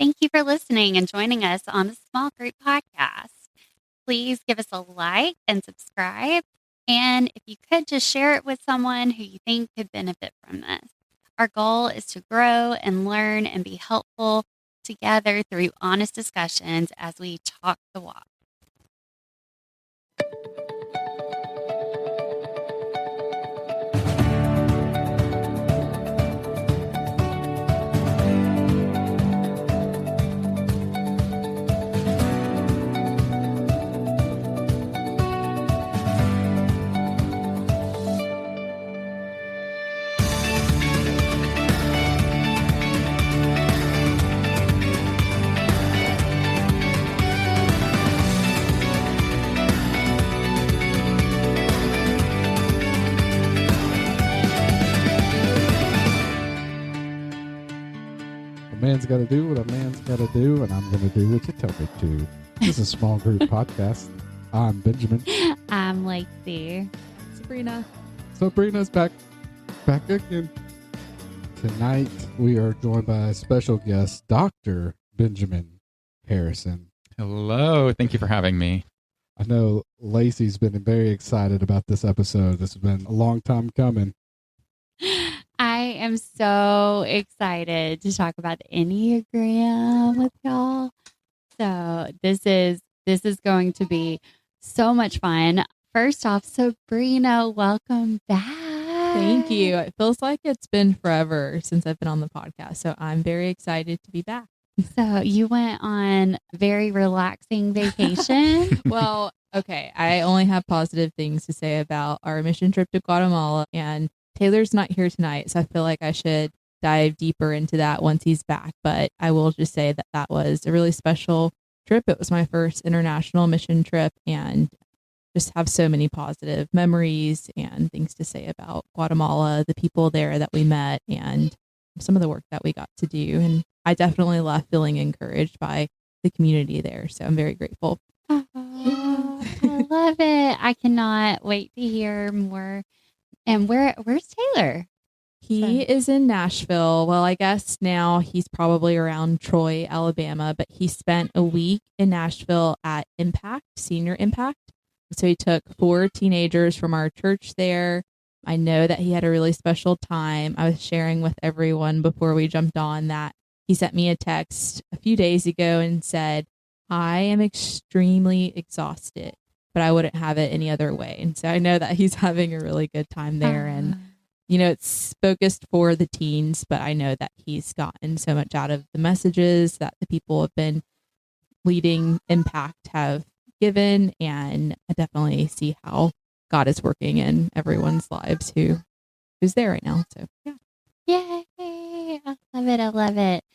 Thank you for listening and joining us on the Small Group Podcast. Please give us a like and subscribe. And if you could just share it with someone who you think could benefit from this. Our goal is to grow and learn and be helpful together through honest discussions as we talk the walk. A man's got to do what a man's got to do, and I'm going to do what you tell me to. This is a Small Group Podcast. I'm Benjamin. I'm Lacey. Sabrina. Sabrina's back again. Tonight, we are joined by a special guest, Dr. Benjamin Harrison. Hello. Thank you for having me. I know Lacey's been very excited about this episode. This has been a long time coming. I am so excited to talk about the Enneagram with y'all. So this is going to be so much fun. First off, Sabrina, welcome back. Thank you. It feels like it's been forever since I've been on the podcast, so I'm very excited to be back. So you went on a very relaxing vacation. Well, okay, I only have positive things to say about our mission trip to Guatemala, and Taylor's not here tonight, so I feel like I should dive deeper into that once he's back. But I will just say that that was a really special trip. It was my first international mission trip, and just have so many positive memories and things to say about Guatemala, the people there that we met, and some of the work that we got to do. And I definitely left feeling encouraged by the community there. So I'm very grateful. Oh, I love it. I cannot wait to hear more. And where's Taylor? He is in Nashville. Well, I guess now he's probably around Troy, Alabama, but he spent a week in Nashville at Impact, Senior Impact. So he took 4 teenagers from our church there. I know that he had a really special time. I was sharing with everyone before we jumped on that he sent me a text a few days ago and said, I am extremely exhausted, but I wouldn't have it any other way. And so I know that he's having a really good time there. And, you know, it's focused for the teens, but I know that he's gotten so much out of the messages that the people have been leading Impact have given. And I definitely see how God is working in everyone's lives who's there right now. So, yeah. Yay. I love it. I love it.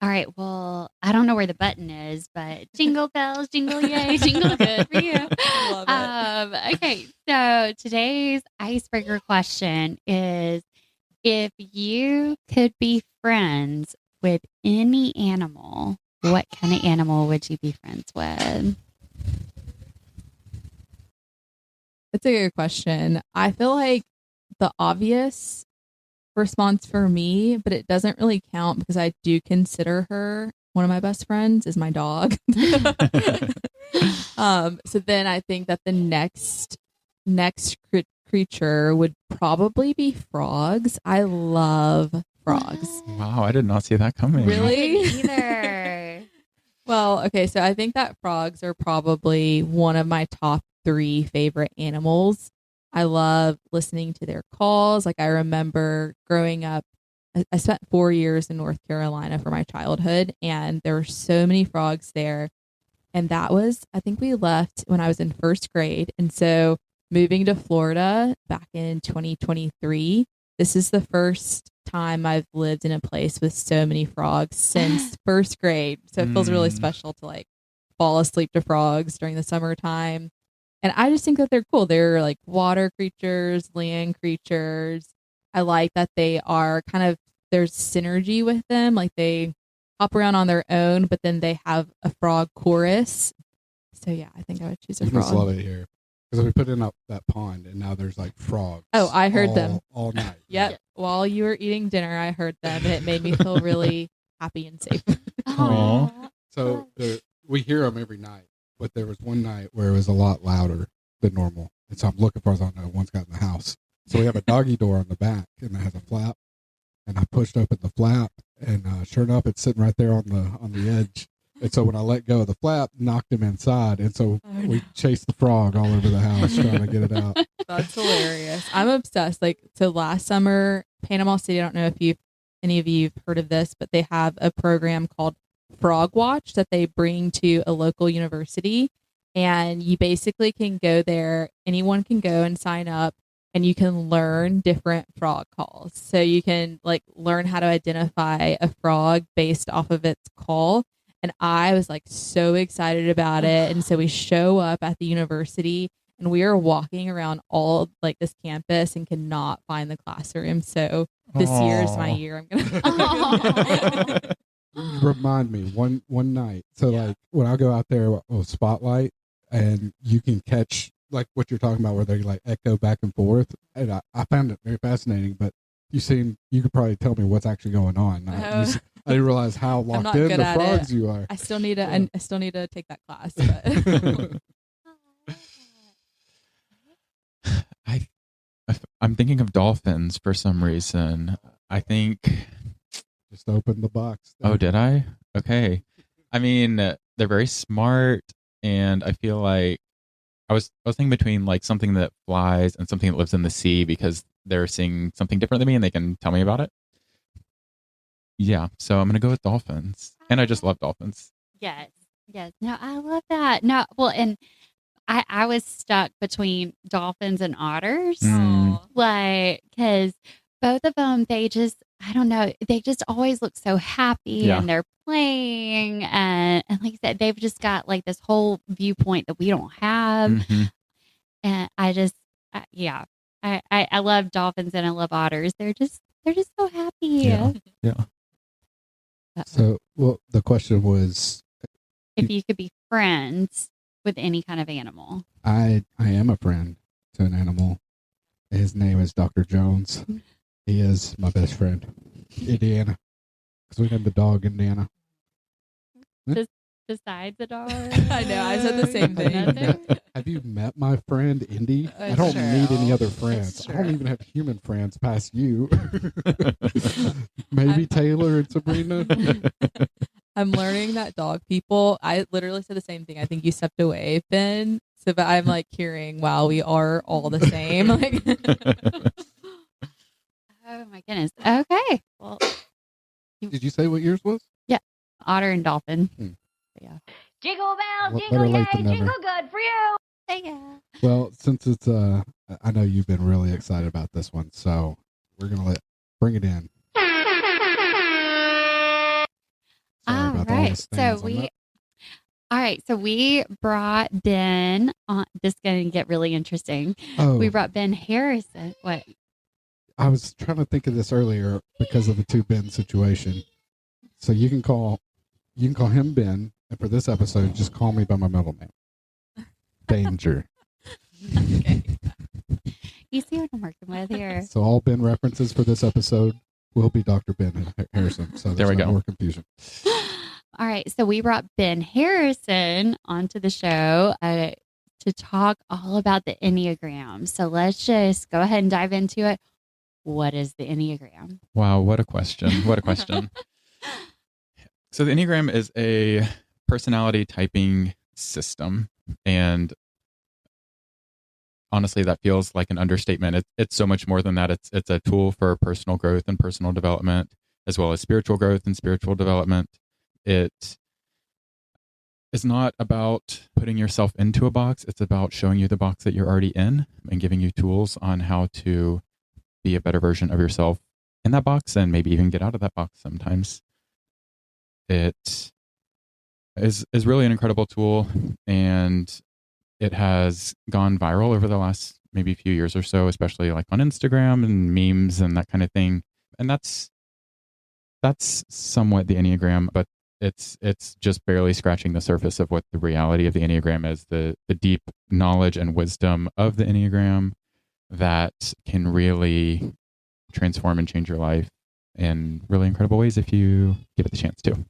All right. Well, I don't know where the button is, but jingle bells, jingle yay, jingle good for you. Love it. Okay. So today's icebreaker question is, if you could be friends with any animal, what kind of animal would you be friends with? That's a good question. I feel like the obvious response for me, but it doesn't really count because I do consider her one of my best friends, is my dog. So then I think that the next creature would probably be frogs. I love frogs. Wow, I did not see that coming. Really? Either. Well, okay, so I think that frogs are probably one of my top 3 favorite animals. I love listening to their calls. Like, I remember growing up, I spent 4 years in North Carolina for my childhood, and there were so many frogs there. And that was, I think we left when I was in first grade. And so moving to Florida back in 2023, this is the first time I've lived in a place with so many frogs since first grade. So it feels really special to like fall asleep to frogs during the summertime. And I just think that they're cool. They're like water creatures, land creatures. I like that they are kind of, there's synergy with them. Like they hop around on their own, but then they have a frog chorus. So yeah, I think I would choose a I frog. just love it here. Because we put in that pond and now there's like frogs. Oh, I heard them all night. Yep. While you were eating dinner, I heard them and it made me feel really happy and safe. Aw. So we hear them every night, but there was one night where it was a lot louder than normal. And so I'm looking for, I know one's got in the house. So we have a doggy door on the back, and it has a flap. And I pushed open the flap, and sure enough, it's sitting right there on the edge. And so when I let go of the flap, knocked him inside. And so we chased the frog all over the house trying to get it out. That's hilarious. I'm obsessed. So last summer, Panama City, I don't know if any of you have heard of this, but they have a program called Frog Watch that they bring to a local university. And you basically can go there. Anyone can go and sign up, and you can learn different frog calls. So you can learn how to identify a frog based off of its call. And I was so excited about it. And so we show up at the university, and we are walking around all this campus and cannot find the classroom. So this year is my year. I'm gonna Remind me one night. So when I go out there with Spotlight, and you can catch what you're talking about, where they echo back and forth. And I found it very fascinating. But you could probably tell me what's actually going on. I didn't realize how locked in the frogs you are. I still need to take that class. But. I'm thinking of dolphins for some reason. I think. Just open the box. Oh, did I? Okay. I mean, they're very smart, and I feel like I was thinking between something that flies and something that lives in the sea, because they're seeing something different than me and they can tell me about it. Yeah, so I'm gonna go with dolphins, and I just love dolphins. Yes. No, I love that. No, well, and I was stuck between dolphins and otters, because both of them, they just, I don't know, they just always look so happy, and they're playing, and like I said, they've just got this whole viewpoint that we don't have. Mm-hmm. And I just, I love dolphins and I love otters. They're just so happy. Yeah. So, the question was, if you could be friends with any kind of animal. I am a friend to an animal. His name is Dr. Jones. He is my best friend, Indiana, because we named the dog Indiana. Besides a dog? I know, I said the same thing. Have you met my friend Indy? I don't need any other friends. I don't even have human friends past you. Maybe Taylor and Sabrina. I'm learning that dog people, I literally said the same thing. I think you stepped away, Ben. So, but I'm hearing, wow, we are all the same. Oh my goodness. Okay. Well, did you say what yours was? Yeah, otter and dolphin. Yeah. Jingle bells, Better jingle late yay, than never. jingle good for you. Yeah. Well, since it's I know you've been really excited about this one, so we're gonna bring it in. Sorry about all the stains on that. All right, so we brought Ben on. This is going to get really interesting. Oh, We brought Ben Harrison. What? I was trying to think of this earlier because of the two Ben situation. So you can call him Ben, and for this episode, just call me by my middle name. Danger. Okay. You see what I'm working with here? So all Ben references for this episode will be Dr. Ben Harrison. So There we no go. more confusion. All right, so we brought Ben Harrison onto the show to talk all about the Enneagram. So let's just go ahead and dive into it. What is the Enneagram? Wow, what a question. What a question. So the Enneagram is a personality typing system. And honestly, that feels like an understatement. It's so much more than that. It's a tool for personal growth and personal development, as well as spiritual growth and spiritual development. It is not about putting yourself into a box. It's about showing you the box that you're already in and giving you tools on how to be a better version of yourself in that box, and maybe even get out of that box sometimes. It is really an incredible tool, and it has gone viral over the last maybe few years or so, especially on Instagram and memes and that kind of thing. And that's somewhat the Enneagram, but it's just barely scratching the surface of what the reality of the Enneagram is, the deep knowledge and wisdom of the Enneagram that can really transform and change your life in really incredible ways if you give it the chance to.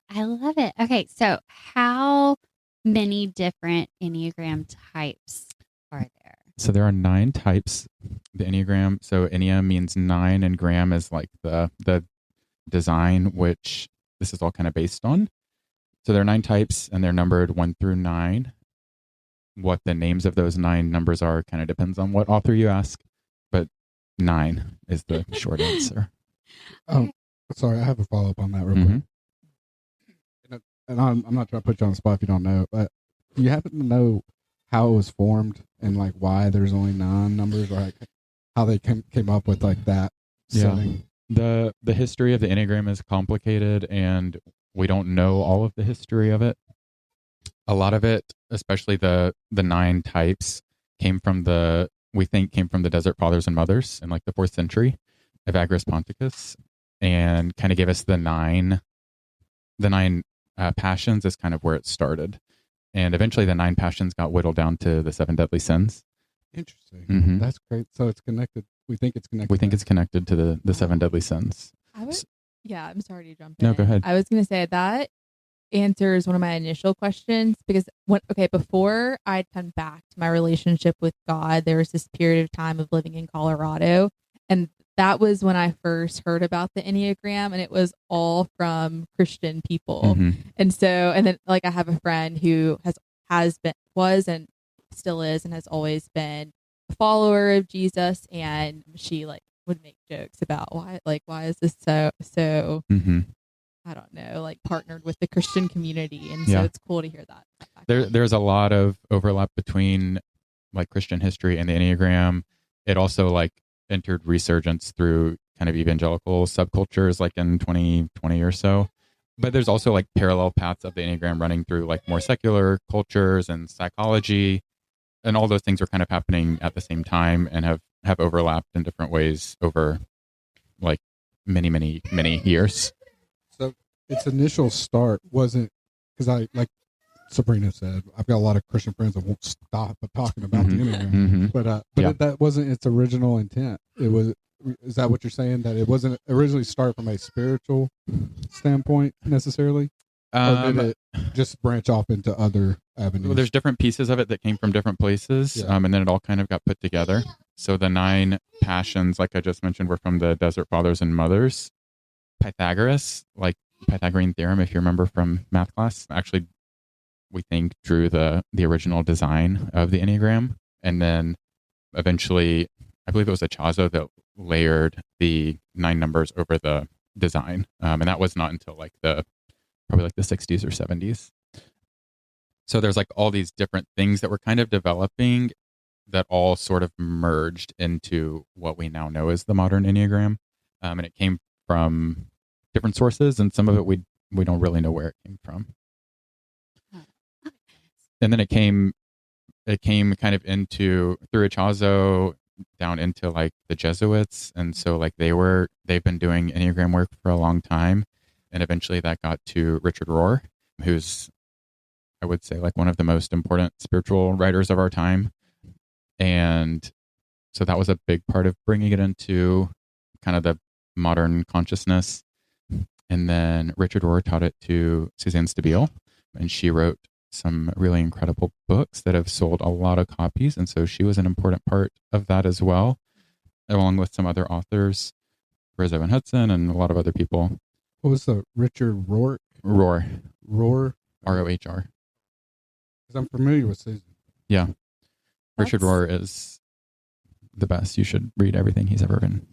I love it. Okay, so how many different Enneagram types are there? So there are 9 types. The Enneagram. So Ennea means 9, and gram is like the design, which this is all kind of based on. So there are 9 types, and they're numbered 1 through 9. What the names of those 9 numbers are kind of depends on what author you ask, but 9 is the short answer. Oh, sorry, I have a follow up on that real quick. And I'm not trying to put you on the spot if you don't know, but do you happen to know how it was formed and like why there's only 9 numbers, or like how they came up with like that setting? The history of the Enneagram is complicated, and we don't know all of the history of it. A lot of it, especially the 9 types, came from the Desert Fathers and Mothers in like the 4th century, Evagrius Ponticus, and kind of gave us the nine passions is kind of where it started. And eventually the 9 passions got whittled down to the 7 deadly sins. Interesting. Mm-hmm. That's great. So it's connected. We think it's connected. We think it's connected to the 7 deadly sins. I'm sorry to jump in. No, go ahead. I was going to say that answers one of my initial questions, because before I'd come back to my relationship with God, there was this period of time of living in Colorado, and that was when I first heard about the Enneagram, and it was all from Christian people. Mm-hmm. And then like I have a friend who was and still is and has always been a follower of Jesus, and she like would make jokes about why is this so Mm-hmm. I don't know, like partnered with the Christian community. And so it's cool to hear that. There's a lot of overlap between like Christian history and the Enneagram. It also like entered resurgence through kind of evangelical subcultures like in 2020 or so. But there's also like parallel paths of the Enneagram running through like more secular cultures and psychology. And all those things are kind of happening at the same time and have overlapped in different ways over like many, many, many years. So its initial start wasn't, because I, like Sabrina said, I've got a lot of Christian friends that won't stop talking about the Enneagram. Mm-hmm. But that wasn't its original intent. Is that what you're saying? That it wasn't originally start from a spiritual standpoint necessarily? Or did it just branch off into other avenues? Well, there's different pieces of it that came from different places, and then it all kind of got put together. So the 9 passions, like I just mentioned, were from the Desert Fathers and Mothers. Pythagoras, like Pythagorean theorem, if you remember from math class, actually we think drew the original design of the Enneagram. And then eventually, I believe it was Echazo that layered the 9 numbers over the design. And that was not until probably the 60s or 70s. So there's like all these different things that were kind of developing that all sort of merged into what we now know as the modern Enneagram. And it came from different sources, and some of it we don't really know where it came from. And then it came kind of into through Echazo down into like the Jesuits, and so like they've been doing Enneagram work for a long time, and eventually that got to Richard Rohr, who's I would say like one of the most important spiritual writers of our time, and so that was a big part of bringing it into kind of the modern consciousness. And then Richard Rohr taught it to Suzanne Stabile, and she wrote some really incredible books that have sold a lot of copies. And so she was an important part of that as well, along with some other authors, Rizzo and Hudson, and a lot of other people. What was the Richard Rohr? Rohr. Rohr? R-O-H-R. Because I'm familiar with Susan. Yeah. Richard Rohr is the best. You should read everything he's ever written.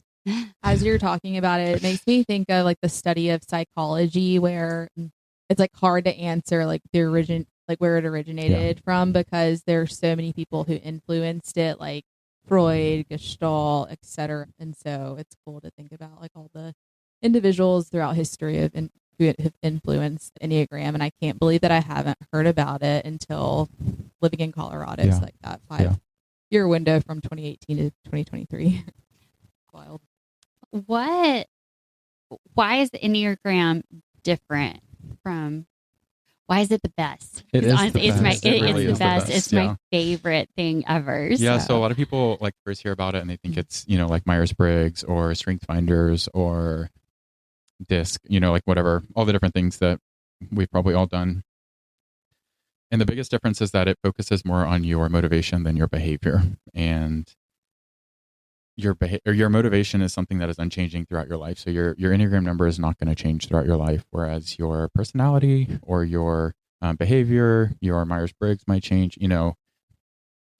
As you're talking about it, it makes me think of like the study of psychology, where it's like hard to answer like the where it originated from, because there's so many people who influenced it, like Freud, Gestalt, etc. And so it's cool to think about like all the individuals throughout history who have influenced the Enneagram. And I can't believe that I haven't heard about it until living in Colorado. It's like that 5-year window from 2018 to 2023. Wild. Why is the Enneagram different from Why is it the best? It 'Cause is honestly, the it's my best. it, It really it's the is the best. best, It's yeah. my favorite thing ever. Yeah, so a lot of people like first hear about it and they think it's, like Myers-Briggs or Strength Finders or DISC, like whatever, all the different things that we've probably all done. And the biggest difference is that it focuses more on your motivation than your behavior. And your motivation is something that is unchanging throughout your life. So your Enneagram number is not going to change throughout your life, whereas your personality or your behavior, your Myers-Briggs might change, And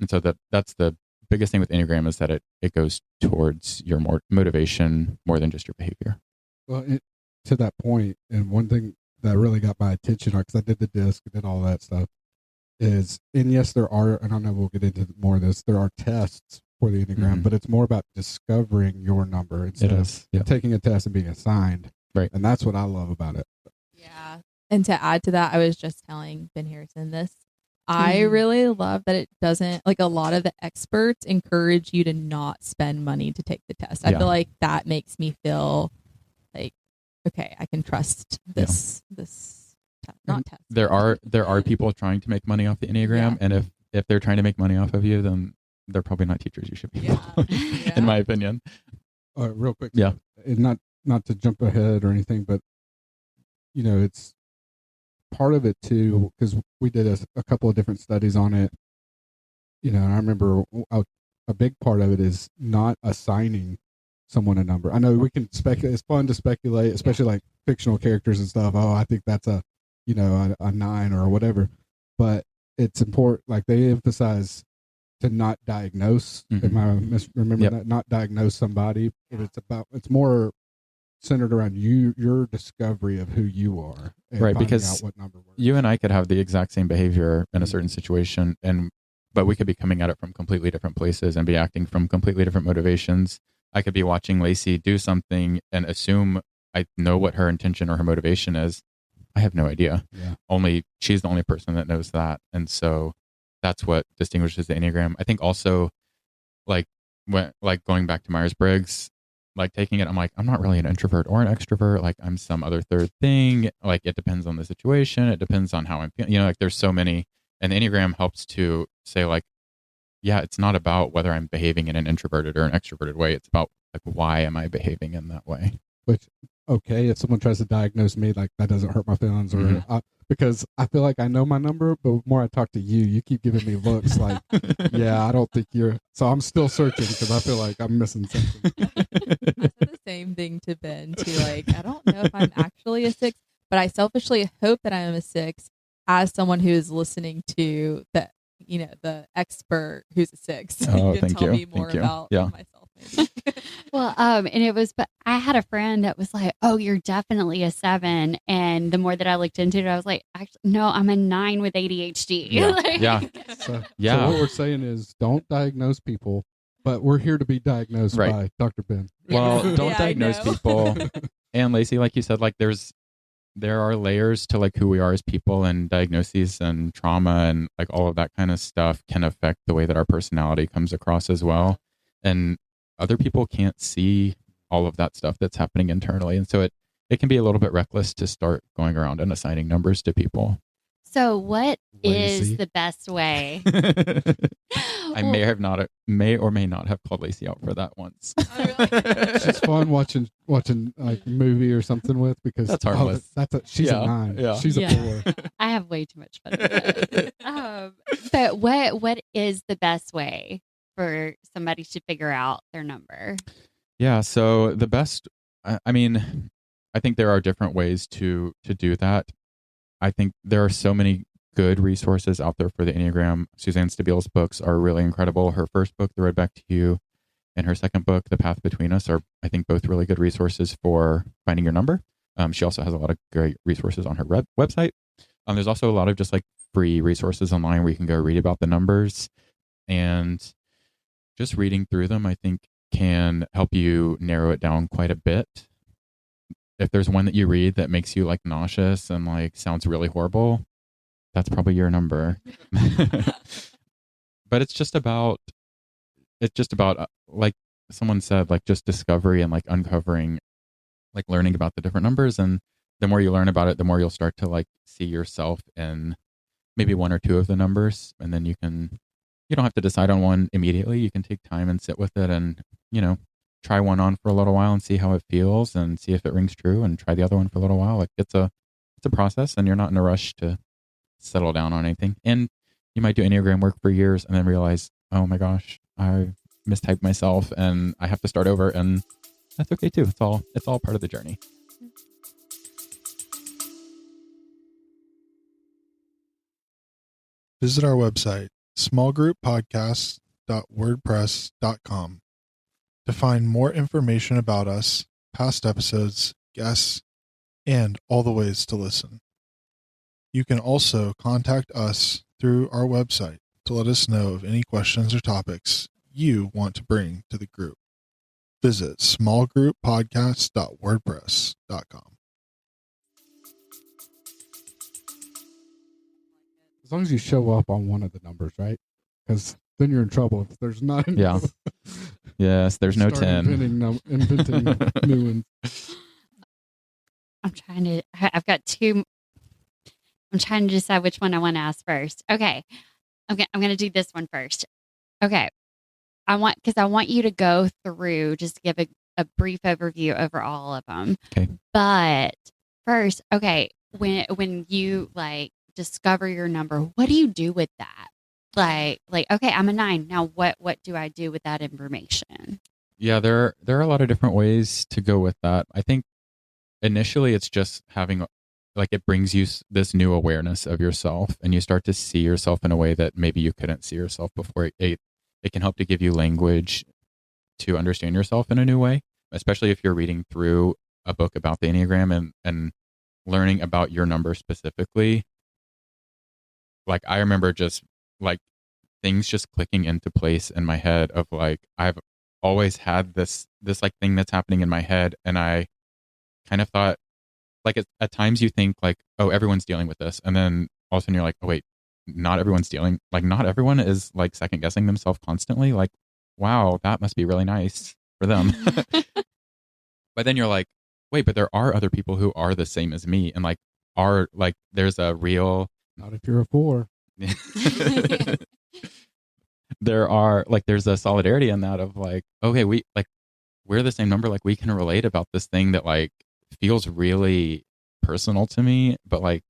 so that's the biggest thing with Enneagram is that it goes towards your more motivation more than just your behavior. Well, to that point, and one thing that really got my attention, because I did the disc and did all that stuff, is, and yes, there are, and I know we'll get into more of this, there are tests for the Enneagram, but it's more about discovering your number instead of taking a test and being assigned. Right. And that's what I love about it. Yeah. And to add to that, I was just telling Ben Harrison this. I really love that it doesn't, like, a lot of the experts encourage you to not spend money to take the test. I feel like that makes me feel like, okay, I can trust this not test. There are people trying to make money off the Enneagram, and if they're trying to make money off of you, then they're probably not teachers you should be following, in my opinion. Real quick. Yeah. And not to jump ahead or anything, but it's part of it too, because we did a couple of different studies on it. And I remember a big part of it is not assigning someone a number. I know we can speculate. It's fun to speculate, especially like fictional characters and stuff. Oh, I think that's a 9 or whatever. But it's important. Like they emphasize to not diagnose. Am I misremembering that? Not diagnose somebody. But it's more centered around your discovery of who you are, and right? finding Because out what number works. You and I could have the exact same behavior in a certain situation, but we could be coming at it from completely different places and be acting from completely different motivations. I could be watching Lacey do something and assume I know what her intention or her motivation is. I have no idea. Yeah. She's the only person that knows that, and so that's what distinguishes the Enneagram. I think also, going back to Myers-Briggs, like taking it, I'm like, I'm not really an introvert or an extrovert. Like I'm some other third thing. Like it depends on the situation. It depends on how I'm feeling. Like there's so many, and the Enneagram helps to say like, yeah, it's not about whether I'm behaving in an introverted or an extroverted way. It's about like, why am I behaving in that way? Which, okay, if someone tries to diagnose me, like that doesn't hurt my feelings, or because I feel like I know my number, but the more I talk to you, you keep giving me looks like, yeah, I don't think you're. So I'm still searching because I feel like I'm missing something. I said the same thing to Ben too. Like, I don't know if I'm actually a 6, but I selfishly hope that I am a 6 as someone who is listening to the expert who's a 6. Oh, you can thank tell you. me more Thank you. about Yeah. myself. Maybe. Well, but I had a friend that was like, "Oh, you're definitely a 7." And the more that I looked into it, I was like, "Actually, no, I'm a 9 with ADHD." Yeah. Like, Yeah. So what we're saying is, don't diagnose people, but we're here to be diagnosed by Dr. Ben. Well, don't Yeah, diagnose people. And Lacey, like you said, like there are layers to like who we are as people, and diagnoses and trauma and like all of that kind of stuff can affect the way that our personality comes across as well. And other people can't see all of that stuff that's happening internally. And so it can be a little bit reckless to start going around and assigning numbers to people. So what Lazy. is the best way? I may or may not have called Lacey out for that once. She's fun watching like a movie or something with, because That's harmless. She's a 9. Yeah. She's a 4. I have way too much fun with it. But what is the best way for somebody to figure out their number? Yeah. So the best, I mean, I think there are different ways to do that. I think there are so many good resources out there for the Enneagram. Suzanne Stabile's books are really incredible. Her first book, The Road Back to You, and her second book, The Path Between Us, are, I think, both really good resources for finding your number. She also has a lot of great resources on her website. There's also a lot of just like free resources online where you can go read about the numbers, and just reading through them, I think, can help you narrow it down quite a bit. If there's one that you read that makes you like nauseous and like sounds really horrible, that's probably your number. But it's just about like someone said, like just discovery and like uncovering, like learning about the different numbers. And the more you learn about it, the more you'll start to like see yourself in maybe one or two of the numbers. And then you don't have to decide on one immediately. You can take time and sit with it and, try one on for a little while and see how it feels and see if it rings true, and try the other one for a little while. Like it's a process, and you're not in a rush to settle down on anything. And you might do Enneagram work for years and then realize, oh my gosh, I mistyped myself and I have to start over, and that's okay too. It's all part of the journey. Visit our website, smallgrouppodcast.wordpress.com, to find more information about us, past episodes, guests, and all the ways to listen. You can also contact us through our website to let us know of any questions or topics you want to bring to the group. Visit smallgrouppodcast.wordpress.com. As long as you show up on one of the numbers, right? Because then you're in trouble if there's not. Yeah. Yes, there's no 10. Inventing new ones. I've got two. I'm trying to decide which one I want to ask first. Okay. I'm going to do this one first. Okay. Because I want you to go through, just give a brief overview over all of them. Okay. But first, okay, when you like discover your number, what do you do with that? Like, okay, I'm a 9. Now what do I do with that information? Yeah, there are a lot of different ways to go with that. I think initially it's just having, like, it brings you this new awareness of yourself, and you start to see yourself in a way that maybe you couldn't see yourself before. It can help to give you language to understand yourself in a new way, especially if you're reading through a book about the Enneagram and learning about your number specifically. Like, I remember just like things just clicking into place in my head of like, I've always had this like thing that's happening in my head. And I kind of thought, like, at times you think like, oh, everyone's dealing with this. And then all of a sudden you're like, oh wait, not everyone's dealing, like not everyone is like second guessing themselves constantly. Like, wow, that must be really nice for them. But then you're like, wait, but there are other people who are the same as me. And like, there's a real, Not if you're a 4. There's a solidarity in that of like, okay, we're the same number. Like, we can relate about this thing that like feels really personal to me, but like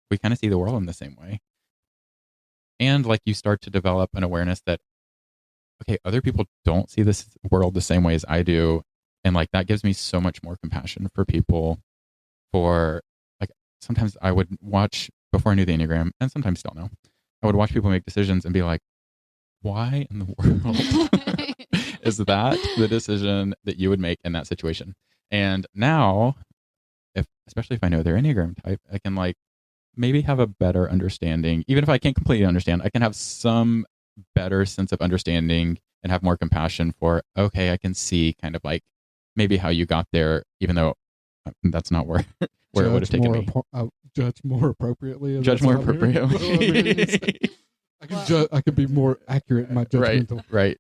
we kind of see the world in the same way. And like, you start to develop an awareness that, okay, other people don't see this world the same way as I do. And like, that gives me so much more compassion for people. For like, sometimes I would watch, before I knew the Enneagram, and sometimes still know, I would watch people make decisions and be like, why in the world is that the decision that you would make in that situation? And now, especially if I know their Enneagram type, I can like maybe have a better understanding. Even if I can't completely understand, I can have some better sense of understanding and have more compassion for, okay, I can see kind of like maybe how you got there, even though that's not where it would have taken me. Judge more appropriately. Judge more appropriately. I could be more accurate in my judgmental. Right.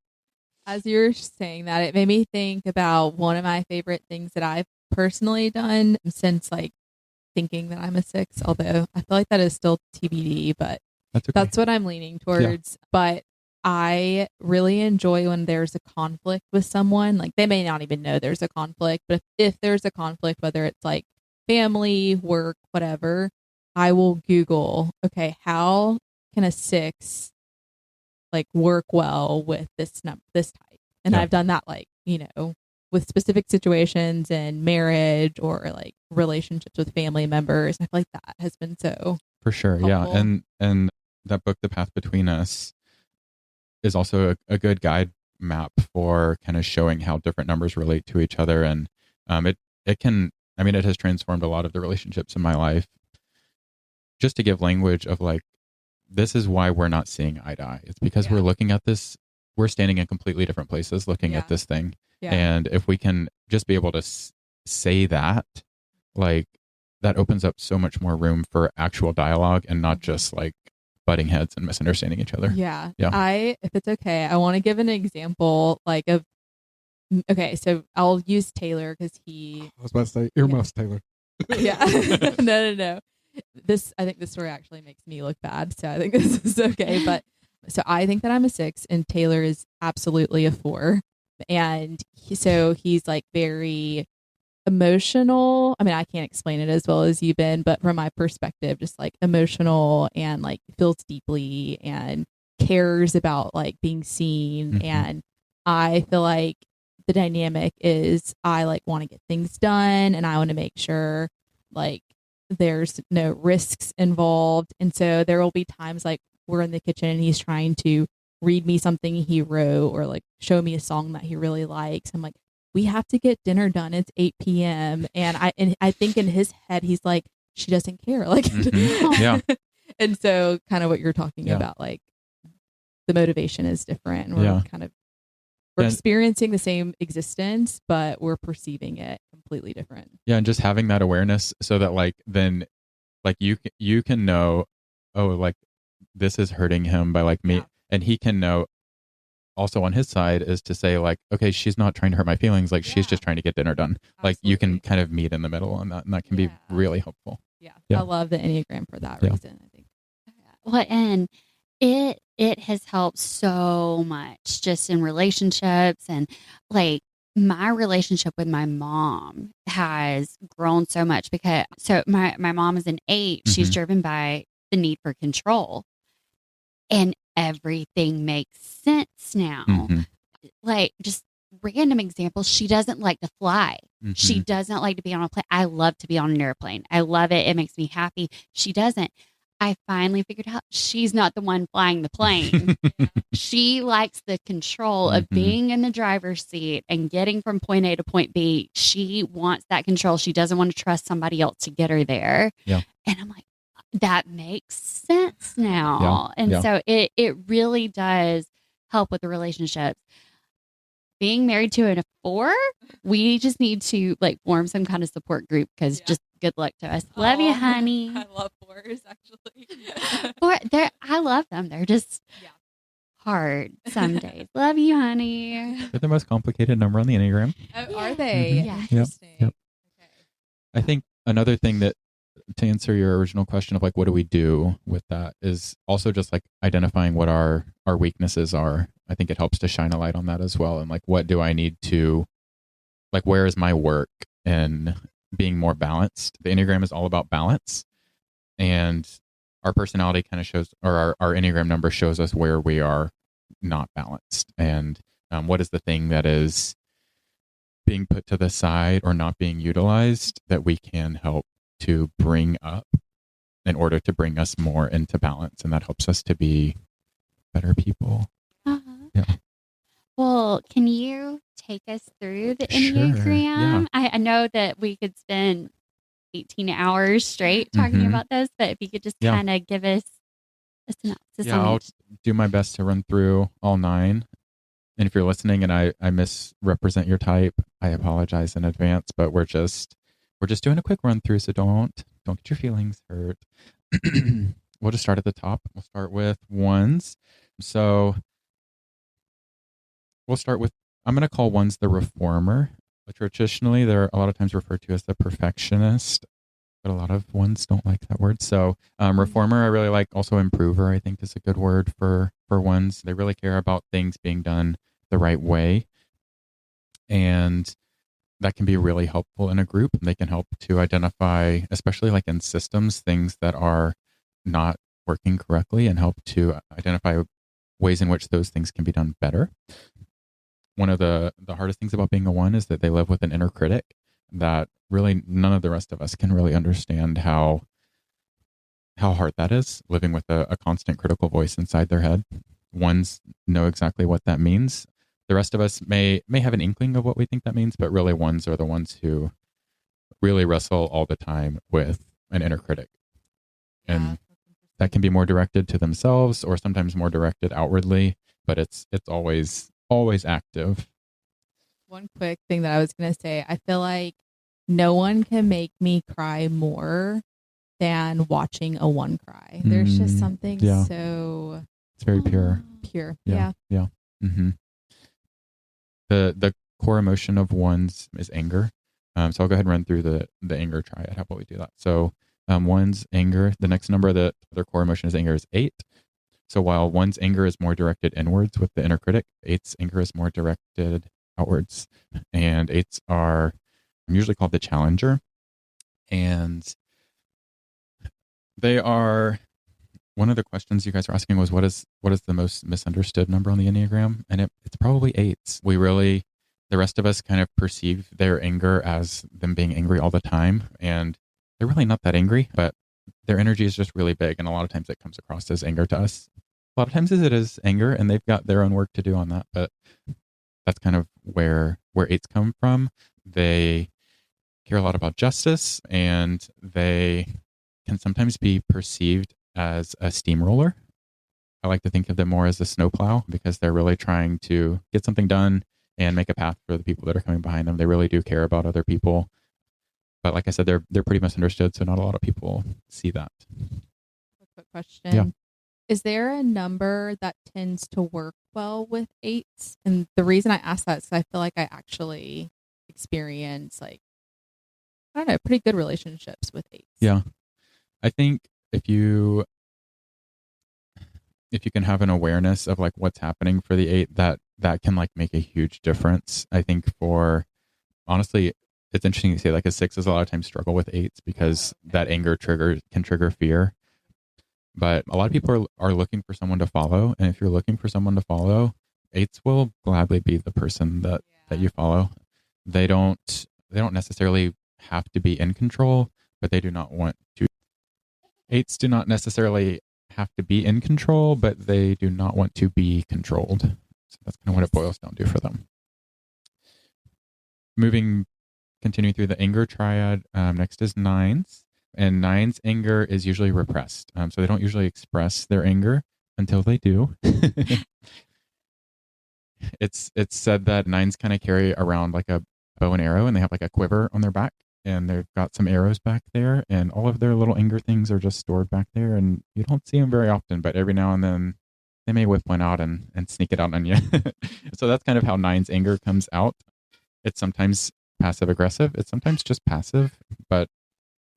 As you're saying that, it made me think about one of my favorite things that I've personally done since like thinking that I'm a 6, although I feel like that is still TBD, but that's okay. That's what I'm leaning towards. Yeah. But I really enjoy when there's a conflict with someone. Like, they may not even know there's a conflict, but if there's a conflict, whether it's like family, work, whatever, I will Google, okay, how can a 6 like work well with this type? And I've done that, like, with specific situations and marriage or like relationships with family members. I feel like that has been so for sure helpful. Yeah. And that book, The Path Between Us, is also a good guide map for kind of showing how different numbers relate to each other. And it has transformed a lot of the relationships in my life, just to give language of like, this is why we're not seeing eye to eye. It's because we're looking at this, we're standing in completely different places looking at this thing. Yeah. And if we can just be able to say that, like, that opens up so much more room for actual dialogue and not just like butting heads and misunderstanding each other. Yeah. If it's okay, I want to give an example so I'll use Taylor because I was about to say earmuffs, Taylor. Yeah. No. I think this story actually makes me look bad. So I think this is okay. But so I think that I'm a 6 and Taylor is absolutely a 4. And he's like very emotional. I mean, I can't explain it as well as you've been, but from my perspective, just like emotional and like feels deeply and cares about like being seen. Mhm. And I feel like the dynamic is I like want to get things done and I want to make sure like there's no risks involved. And so there will be times like we're in the kitchen and he's trying to read me something he wrote or like show me a song that he really likes. I'm like, we have to get dinner done. It's 8 p.m. And I think in his head he's like, she doesn't care. Like Mhm. Yeah. And so kind of what you're talking Yeah. about, like the motivation is different. And we're Yeah. we're And- experiencing the same existence, but we're perceiving it completely different. Yeah, and just having that awareness so that like then like you can know, oh, like this is hurting him by like me, Yeah. and he can know also on his side is to say like, okay, she's not trying to hurt my feelings, like she's Yeah. just trying to get dinner done. Like you can Absolutely. kind of meet in the middle on that, and that can be Yeah. really helpful. Yeah. Yeah. I love the Enneagram for that Yeah. reason, I think. Well, and it has helped so much just in relationships, and like my relationship with my mom has grown so much because my mom is an 8. She's Mhm. driven by the need for control, and everything makes sense now. Mhm. Like just random examples, she doesn't like to fly. She Mhm. doesn't like to be on a plane. I love to be on an airplane. I love it. It makes me happy. She doesn't. I finally figured out she's not the one flying the plane. She likes the control of Mhm. being in the driver's seat and getting from point A to point B. She wants that control. She doesn't want to trust somebody else to get her there. Yeah. And I'm like, that makes sense now. Yeah. And Yeah. so it really does help with the relationships. Being married to a 4, we just need to like form some kind of support group because Yeah. just good luck to us. Love you, Aw, honey. I love 4s actually. I love them. They're just Yeah. hard some days. Love you, honey. They're the most complicated number on the Enneagram. Oh, Yeah. are they? Mhm. Yeah. Yep. Interesting. Yep. Okay. I think another thing that to answer your original question of like what do we do with that is also just like identifying what our weaknesses are. I think it helps to shine a light on that as well, and like what do I need to like where is my work in being more balanced. The Enneagram is all about balance, and our personality kind of shows, or our Enneagram number shows us where we are not balanced, and what is the thing that is being put to the side or not being utilized that we can help to bring up in order to bring us more into balance, and that helps us to be better people. Uh-huh. Yeah. Well, can you take us through the Sure, Enneagram? yeah. I know that we could spend 18 hours straight talking Mhm. about this, but if you could just Yeah. kind of give us a synopsis Yeah, on I'll each. do my best to run through all 9. And if you're listening and I misrepresent your type, I apologize in advance, but we're just doing a quick run through, so don't get your feelings hurt. We'll just start at the top. We'll start with 1s. So we'll start with, I'm going to call 1s the reformer. But traditionally, they're a lot of times referred to as the perfectionist, but a lot of 1s don't like that word. So reformer, I really like. Also improver, I think, is a good word for 1s. They really care about things being done the right way, and that can be really helpful in a group. They can help to identify, especially like in systems, things that are not working correctly, and help to identify ways in which those things can be done better. One of the hardest things about being a 1 is that they live with an inner critic that really none of the rest of us can really understand how hard that is, living with a constant critical voice inside their head. 1s know exactly what that means. The rest of us may have an inkling of what we think that means, but really 1s are the ones who really wrestle all the time with an inner critic. And that can be more directed to themselves or sometimes more directed outwardly, but it's always active. One quick thing that I was going to say, I feel like no one can make me cry more than watching a 1 cry. There's just something yeah. so It's very pure. pure. Yeah. Mm-hmm. The core emotion of 1s is anger. So I'll go ahead and run through the anger triad. How about we do that? So one's anger, the next number that their core emotion is anger is 8. So while one's anger is more directed inwards with the inner critic, 8's anger is more directed outwards. And 8's are usually called the challenger. And they are, one of the questions you guys were asking was what is the most misunderstood number on the Enneagram? And it's probably 8's. The rest of us kind of perceive their anger as them being angry all the time. And they're really not that angry, but their energy is just really big. And a lot of times it comes across as anger to us. A lot of times it is anger, and they've got their own work to do on that. But that's kind of where 8's come from. They care a lot about justice, and they can sometimes be perceived as a steamroller. I like to think of them more as a snowplow because they're really trying to get something done and make a path for the people that are coming behind them. They really do care about other people. But like I said, they're pretty misunderstood, so not a lot of people see that. A quick question. Yeah. Is there a number that tends to work well with 8's? And the reason I ask that is I feel like I actually experience I don't know, pretty good relationships with 8's. Yeah. I think if you can have an awareness of like what's happening for the 8, that can like make a huge difference. I think honestly, it's interesting to say like a 6 a lot of times struggle with 8's because that anger can trigger fear. But a lot of people are looking for someone to follow. And if you're looking for someone to follow, 8's will gladly be the person that you follow. They don't necessarily have to be in control, but they do not want to. 8's do not necessarily have to be in control, but they do not want to be controlled. So that's kind of what it boils down to for them. Continuing through the anger triad, next is 9's. And 9's anger is usually repressed. So they don't usually express their anger until they do. It's said that 9's kind of carry around like a bow and arrow, and they have like a quiver on their back, and they've got some arrows back there, and all of their little anger things are just stored back there, and you don't see them very often, but every now and then they may whip one out and sneak it out on you. So that's kind of how 9's anger comes out. It's sometimes passive aggressive. It's sometimes just passive, but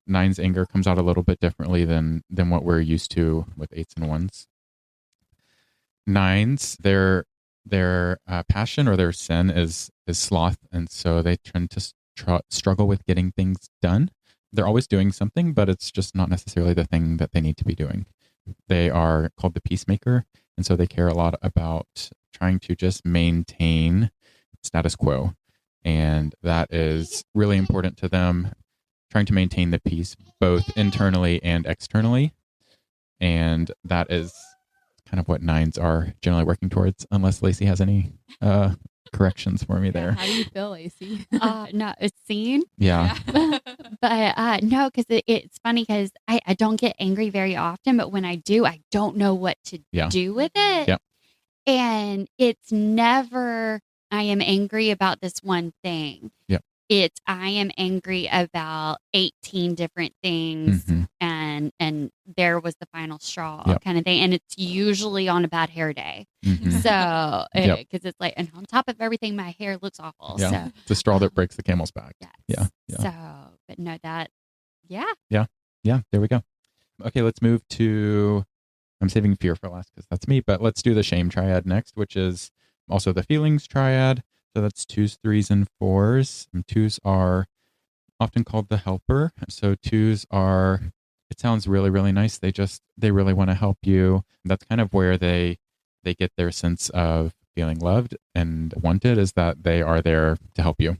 9's anger comes out a little bit differently than what we're used to with 8's and 1's. 9's, their passion or their sin is sloth, and so they tend to struggle with getting things done. They're always doing something, but it's just not necessarily the thing that they need to be doing. They are called the peacemaker, and so they care a lot about trying to just maintain status quo, and that is really important to them, trying to maintain the peace both internally and externally, and that is kind of what 9's are generally working towards, unless Lacey has any corrections for me there. How do you feel, Lacey? No, it's seen. Yeah. But no, because it's funny because I don't get angry very often, but when I do, I don't know what to do with it. Yep. And it's never, I am angry about this one thing. Yep. It's, I am angry about 18 different things, Mm-hmm. and there was the final straw Yep. kind of thing. And it's usually on a bad hair day. Mm-hmm. So, Yep. because it's like, and on top of everything, my hair looks awful. Yeah. So, The straw that breaks the camel's back. yes. Yeah. So, but no, yeah. Yeah, there we go. Okay, let's move to, I'm saving fear for last because that's me, but let's do the shame triad next, which is also the feelings triad. So that's 2's, 3's, and 4's. And 2's are often called the helper. So 2's are, it sounds really, really nice. They really want to help you. That's kind of where they get their sense of feeling loved and wanted, is that they are there to help you.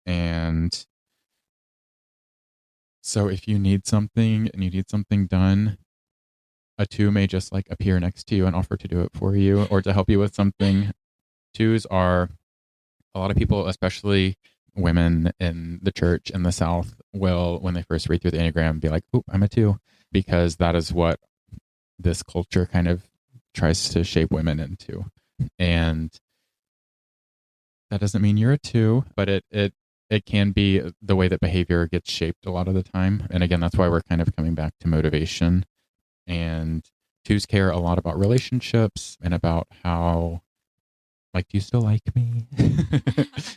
And so if you need something and you need something done, a 2 may just like appear next to you and offer to do it for you or to help you with something. 2's are, a lot of people, especially women in the church in the South, will, when they first read through the Enneagram, be like, "Oop, I'm a 2," because that is what this culture kind of tries to shape women into. And that doesn't mean you're a 2, but it can be the way that behavior gets shaped a lot of the time. And again, that's why we're kind of coming back to motivation. And 2's care a lot about relationships and about how, like, do you still like me?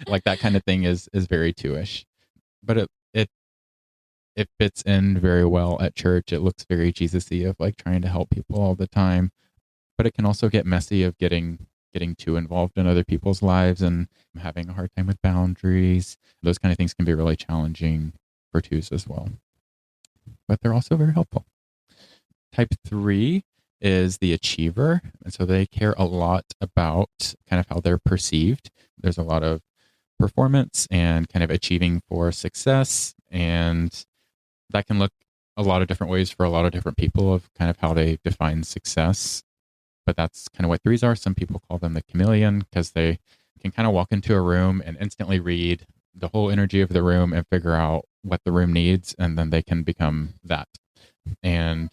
Like that kind of thing is very 2-ish. but it fits in very well at church. It looks very Jesus-y of like trying to help people all the time, but it can also get messy of getting too involved in other people's lives and having a hard time with boundaries. Those kind of things can be really challenging for twos as well, but they're also very helpful. Type 3 is the achiever, and so they care a lot about kind of how they're perceived. There's a lot of performance and kind of achieving for success, and that can look a lot of different ways for a lot of different people of kind of how they define success. But that's kind of what 3s are. Some people call them the chameleon because they can kind of walk into a room and instantly read the whole energy of the room and figure out what the room needs, and then they can become that. And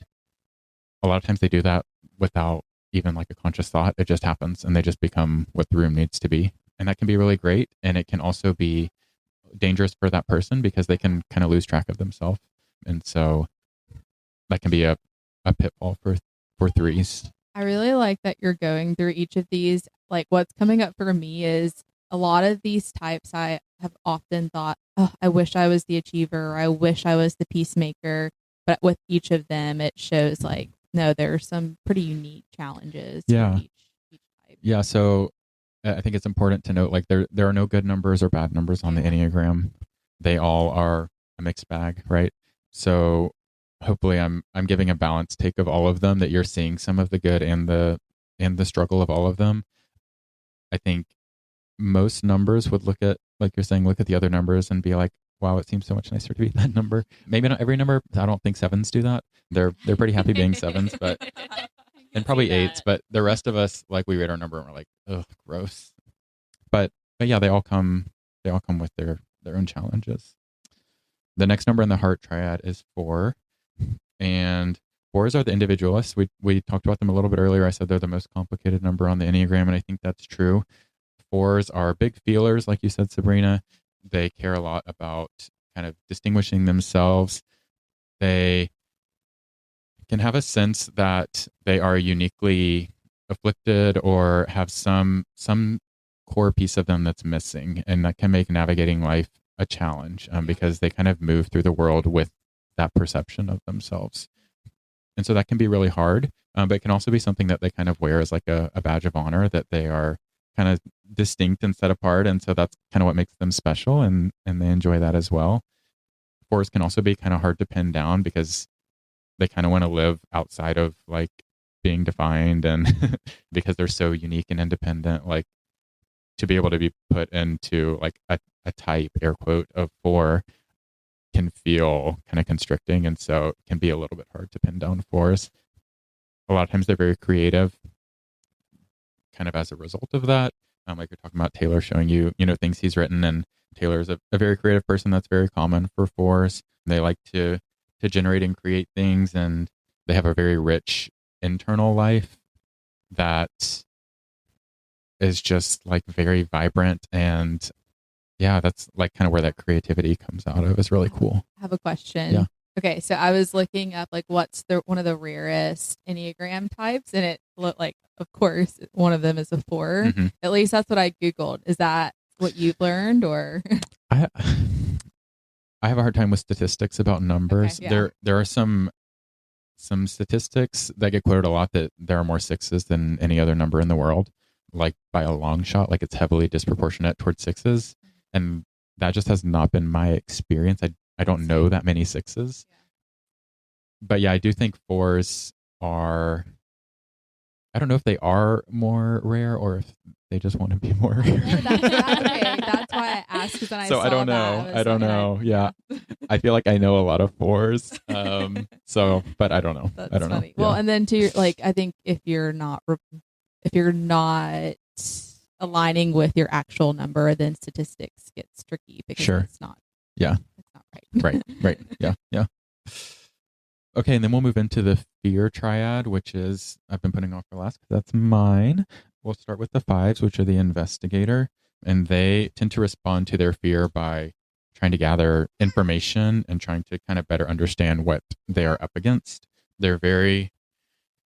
a lot of times they do that without even like a conscious thought. It just happens and they just become what the room needs to be. And that can be really great. And it can also be dangerous for that person because they can kind of lose track of themselves. And so that can be a pitfall for 3s. I really like that you're going through each of these. Like what's coming up for me is a lot of these types I have often thought, oh, I wish I was the achiever, or I wish I was the peacemaker. But with each of them, it shows like, no, there are some pretty unique challenges Yeah. for each type. Yeah. So I think it's important to note like there are no good numbers or bad numbers on the Enneagram. They all are a mixed bag, right? So hopefully I'm giving a balanced take of all of them, that you're seeing some of the good and the struggle of all of them. I think most numbers would look at, like you're saying, look at the other numbers and be like, wow, it seems so much nicer to be that number. Maybe not every number. I don't think 7s do that. They're pretty happy being 7s, but and probably 8s. But the rest of us, like, we read our number and we're like, ugh, gross. But yeah, they all come with their own challenges. The next number in the heart triad is 4, and 4s are the individualists. We talked about them a little bit earlier. I said they're the most complicated number on the Enneagram, and I think that's true. 4s are big feelers, like you said, Sabrina. They care a lot about kind of distinguishing themselves. They can have a sense that they are uniquely afflicted or have some core piece of them that's missing, and that can make navigating life a challenge because they kind of move through the world with that perception of themselves. And so that can be really hard, but it can also be something that they kind of wear as like a badge of honor, that they are kind of distinct and set apart. And so that's kind of what makes them special, and they enjoy that as well. 4s can also be kind of hard to pin down because they kind of want to live outside of like being defined, and because they're so unique and independent, like to be able to be put into like a type, air quote, of 4 can feel kind of constricting. And so it can be a little bit hard to pin down 4s. A lot of times they're very creative kind of as a result of that. Like you're talking about Taylor showing you, things he's written, and Taylor's a very creative person. That's very common for 4s. They like to generate and create things, and they have a very rich internal life that is just like very vibrant. And yeah, that's like kind of where that creativity comes out of. Is really cool. I have a question. Yeah. Okay, so I was looking up like what's one of the rarest Enneagram types, and it looked like, of course, one of them is a 4. Mm-hmm. At least that's what I Googled. Is that what you've learned, or? I have a hard time with statistics about numbers. Okay, yeah. There are some statistics that get quoted a lot that there are more 6s than any other number in the world, like by a long shot. Like it's heavily disproportionate towards 6s, and that just has not been my experience. I don't know that many 6s. Yeah. But yeah, I do think 4s are, I don't know if they are more rare or if they just want to be more rare. No, that's why I asked, because when I So saw I don't that, know. I don't know. Yeah. I feel like I know a lot of 4s. So, but I don't know. That's I don't funny. know. Well, Yeah. and then to your, like, I think if you're not aligning with your actual number, then statistics gets tricky because Sure. it's not. Yeah. It's not right. Right. Yeah. Yeah. Okay. And then we'll move into the fear triad, which is, I've been putting off for last because that's mine. We'll start with the 5s, which are the investigator, and they tend to respond to their fear by trying to gather information and trying to kind of better understand what they are up against. They're very,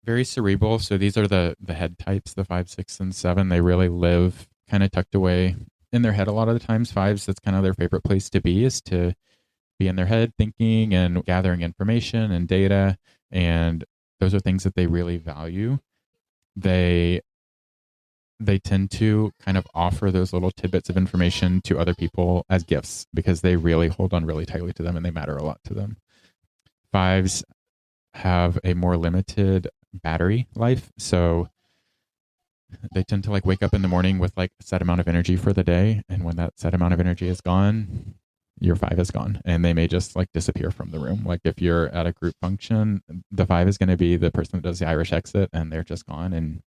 very cerebral. So these are the head types, the 5, 6, and 7. They really live kind of tucked away in their head a lot of the times. 5s, that's kind of their favorite place to be, is to be in their head thinking and gathering information and data. And those are things that they really value. They tend to kind of offer those little tidbits of information to other people as gifts because they really hold on really tightly to them and they matter a lot to them. Fives have a more limited battery life. So they tend to like wake up in the morning with like a set amount of energy for the day. And when that set amount of energy is gone, your five is gone and they may just like disappear from the room. Like if you're at a group function, the five is going to be the person that does the Irish exit and they're just gone and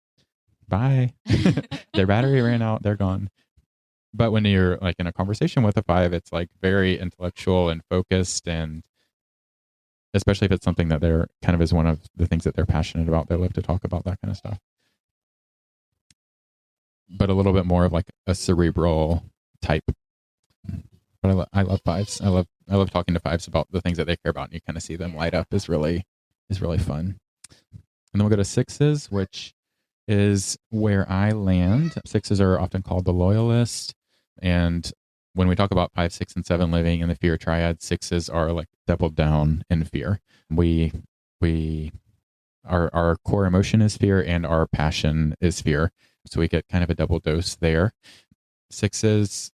bye. Their battery ran out, they're gone. But when you're like in a conversation with a five, it's like very intellectual and focused, and especially if it's something that they're kind of is one of the things that they're passionate about, they love to talk about that kind of stuff. But a little bit more of like a cerebral type. But I love fives. I love talking to fives about the things that they care about, and you kind of see them light up is really fun. And then we'll go to sixes, which is where I land. Sixes are often called the loyalist. And when we talk about 5, 6, and 7 living in the fear triad, sixes are like doubled down in fear. Our core emotion is fear and our passion is fear. So we get kind of a double dose there. Sixes,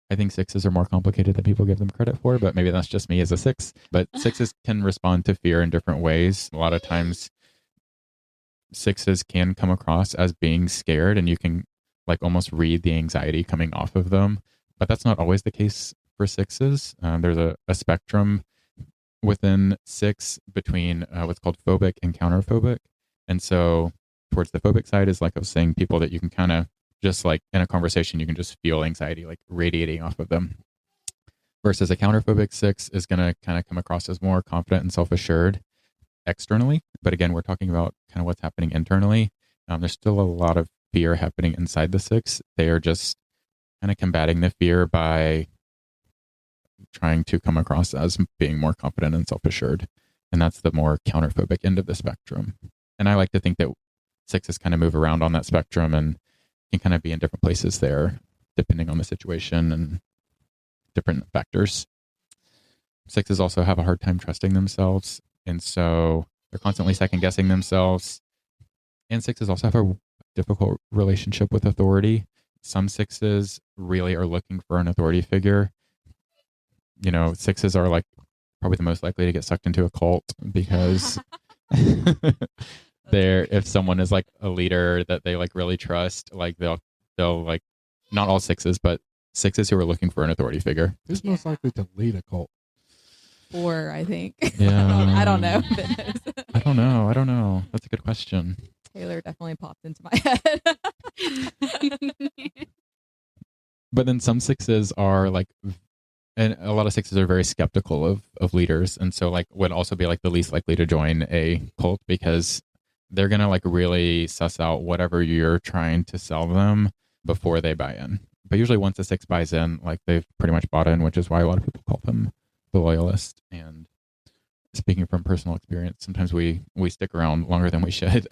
I think sixes are more complicated than people give them credit for, but maybe that's just me as a six. But sixes can respond to fear in different ways. A lot of times sixes can come across as being scared, and you can like almost read the anxiety coming off of them. But that's not always the case for sixes. There's a spectrum within six between what's called phobic and counterphobic. And so towards the phobic side is like I was saying, people that you can kind of just like in a conversation, you can just feel anxiety like radiating off of them. Versus a counterphobic six is going to kind of come across as more confident and self-assured externally. But again, we're talking about kind of what's happening internally. There's still a lot of fear happening inside the six. They are just kind of combating the fear by trying to come across as being more confident and self-assured. And that's the more counterphobic end of the spectrum. And I like to think that sixes kind of move around on that spectrum and can kind of be in different places there, depending on the situation and different factors. Sixes also have a hard time trusting themselves. And so they're constantly second guessing themselves. And sixes also have a difficult relationship with authority. Some sixes really are looking for an authority figure. You know, sixes are like probably the most likely to get sucked into a cult because if someone is like a leader that they like really trust, like they'll like, not all sixes, but sixes who are looking for an authority figure. Who's most likely to lead a cult? 4, I think. Yeah. I don't know. I don't know. That's a good question. Taylor definitely popped into my head. But then some sixes are like, and a lot of sixes are very skeptical of leaders. And so like would also be like the least likely to join a cult because they're going to like really suss out whatever you're trying to sell them before they buy in. But usually once a six buys in, like they've pretty much bought in, which is why a lot of people call them the loyalist. And speaking from personal experience, sometimes we stick around longer than we should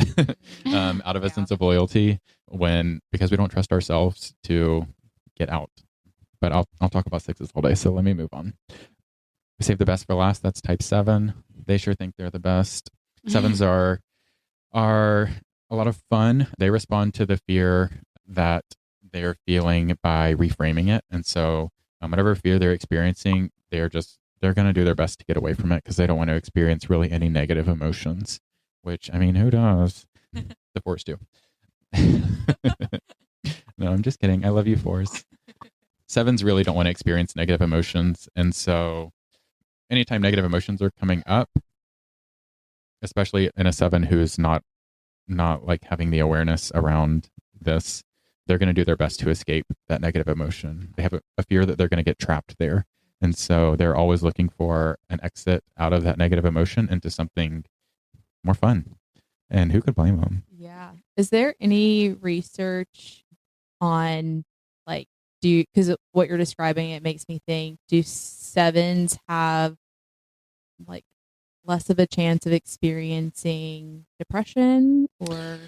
out of a sense of loyalty because we don't trust ourselves to get out. But I'll talk about sixes all day, so let me move on. We save the best for last. That's type 7. They sure think they're the best. Sevens are a lot of fun. They respond to the fear that they're feeling by reframing it. And so whatever fear they're experiencing, they're going to do their best to get away from it because they don't want to experience really any negative emotions, which, I mean, who does? The 4s do. No, I'm just kidding. I love you 4s. 7s really don't want to experience negative emotions. And so anytime negative emotions are coming up, especially in a 7 who's not like having the awareness around this, they're going to do their best to escape that negative emotion. They have a fear that they're going to get trapped there. And so they're always looking for an exit out of that negative emotion into something more fun. And who could blame them? Yeah. Is there any research on like, because what you're describing, it makes me think, do 7s have like less of a chance of experiencing depression or?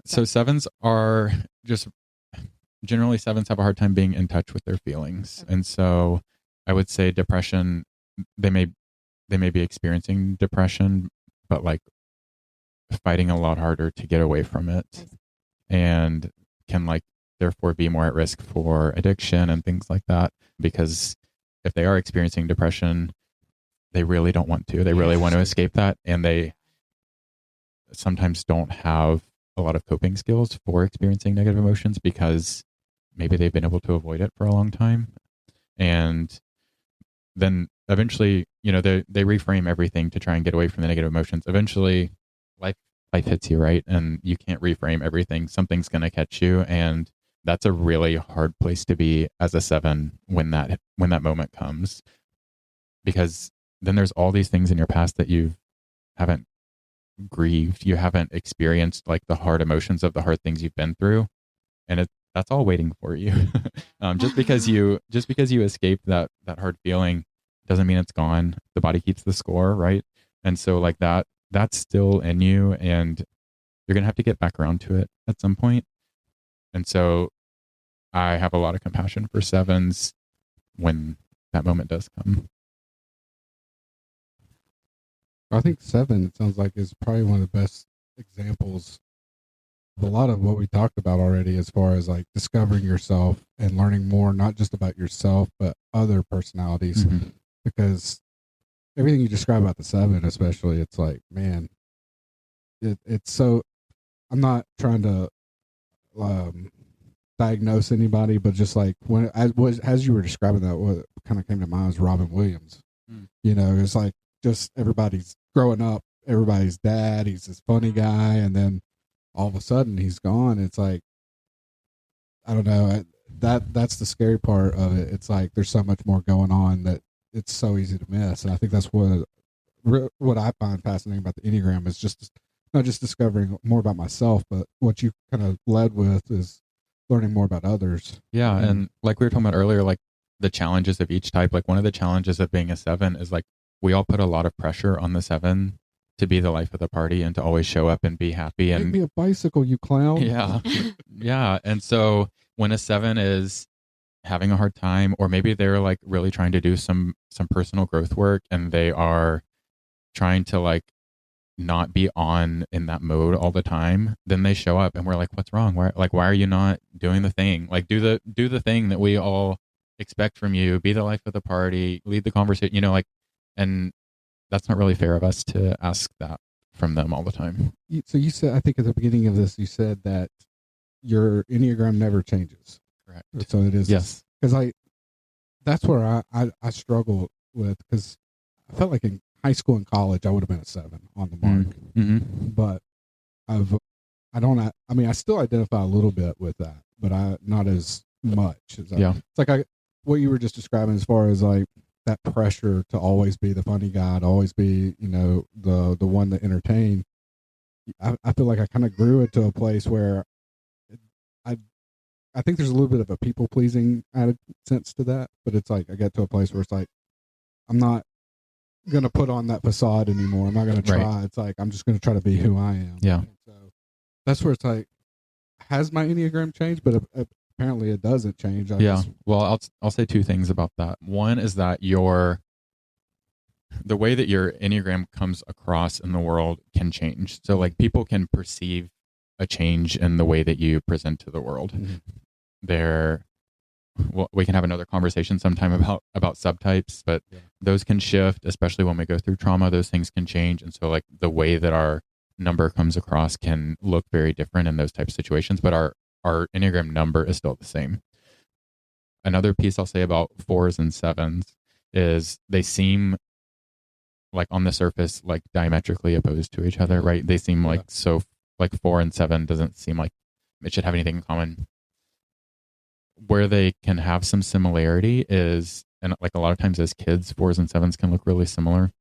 So 7s are just generally 7s have a hard time being in touch with their feelings. Okay. And so I would say depression, they may be experiencing depression, but like fighting a lot harder to get away from it, and can like therefore be more at risk for addiction and things like that, because if they are experiencing depression, they really don't want to. They really want to escape that, and they sometimes don't have a lot of coping skills for experiencing negative emotions because maybe they've been able to avoid it for a long time. And then eventually, they reframe everything to try and get away from the negative emotions. Eventually, life hits you, right? And you can't reframe everything. Something's going to catch you, and that's a really hard place to be as a 7 when that moment comes, because then there's all these things in your past that you haven't grieved, you haven't experienced like the hard emotions of the hard things you've been through, and that's all waiting for you. Just because you escaped that hard feeling doesn't mean it's gone. The body keeps the score, right? And so like that's still in you, and you're gonna have to get back around to it at some point. And so I have a lot of compassion for 7s when that moment does come. I think 7, it sounds like, is probably one of the best examples of a lot of what we talked about already, as far as like discovering yourself and learning more, not just about yourself, but other personalities. Mm-hmm. Because everything you describe about the 7, especially, it's like, man, it's so, I'm not trying to diagnose anybody, but just like as you were describing that, what kind of came to mind was Robin Williams. It's like just everybody's growing up, everybody's dad, he's this funny guy, and then all of a sudden he's gone. It's like, I don't know, that's the scary part of it. It's like there's so much more going on that it's so easy to miss. And I think that's what I find fascinating about the Enneagram is just not just discovering more about myself, but what you kind of led with is learning more about others. Yeah, and like we were talking about earlier, like the challenges of each type, like one of the challenges of being a 7 is like we all put a lot of pressure on the 7 to be the life of the party and to always show up and be happy. And make me a bicycle, you clown. Yeah. Yeah. And so when a 7 is having a hard time, or maybe they're like really trying to do some personal growth work, and they are trying to like not be on in that mode all the time, then they show up and we're like, what's wrong? Why are you not doing the thing? Like do the thing that we all expect from you, be the life of the party, lead the conversation, and that's not really fair of us to ask that from them all the time. So you said, I think at the beginning of this, you said that your Enneagram never changes. Correct. So it is. Yes. Because that's where I struggle with, because I felt like in high school and college, I would have been a 7 on the mark. Mm-hmm. But I still identify a little bit with that, but not as much. It's like what you were just describing, as far as like that pressure to always be the funny guy, to always be, the one to entertain. I feel like I kind of grew it to a place where I think there's a little bit of a people pleasing added sense to that, but it's like I get to a place where it's like I'm not going to put on that facade anymore. I'm not going to try. Right. It's like I'm just going to try to be who I am. Yeah. And so that's where it's like, has my Enneagram changed? But apparently it doesn't change. Well, I'll say 2 things about that. One is that the way that your Enneagram comes across in the world can change. So like people can perceive a change in the way that you present to the world. Mm-hmm. We can have another conversation sometime about subtypes, but those can shift, especially when we go through trauma. Those things can change. And so like the way that our number comes across can look very different in those types of situations, but our Enneagram number is still the same. Another piece I'll say about 4s and 7s is they seem like on the surface like diametrically opposed to each other, right? They seem like so like 4 and 7 doesn't seem like it should have anything in common. Where they can have some similarity is, and like a lot of times as kids, 4s and 7s can look really similar.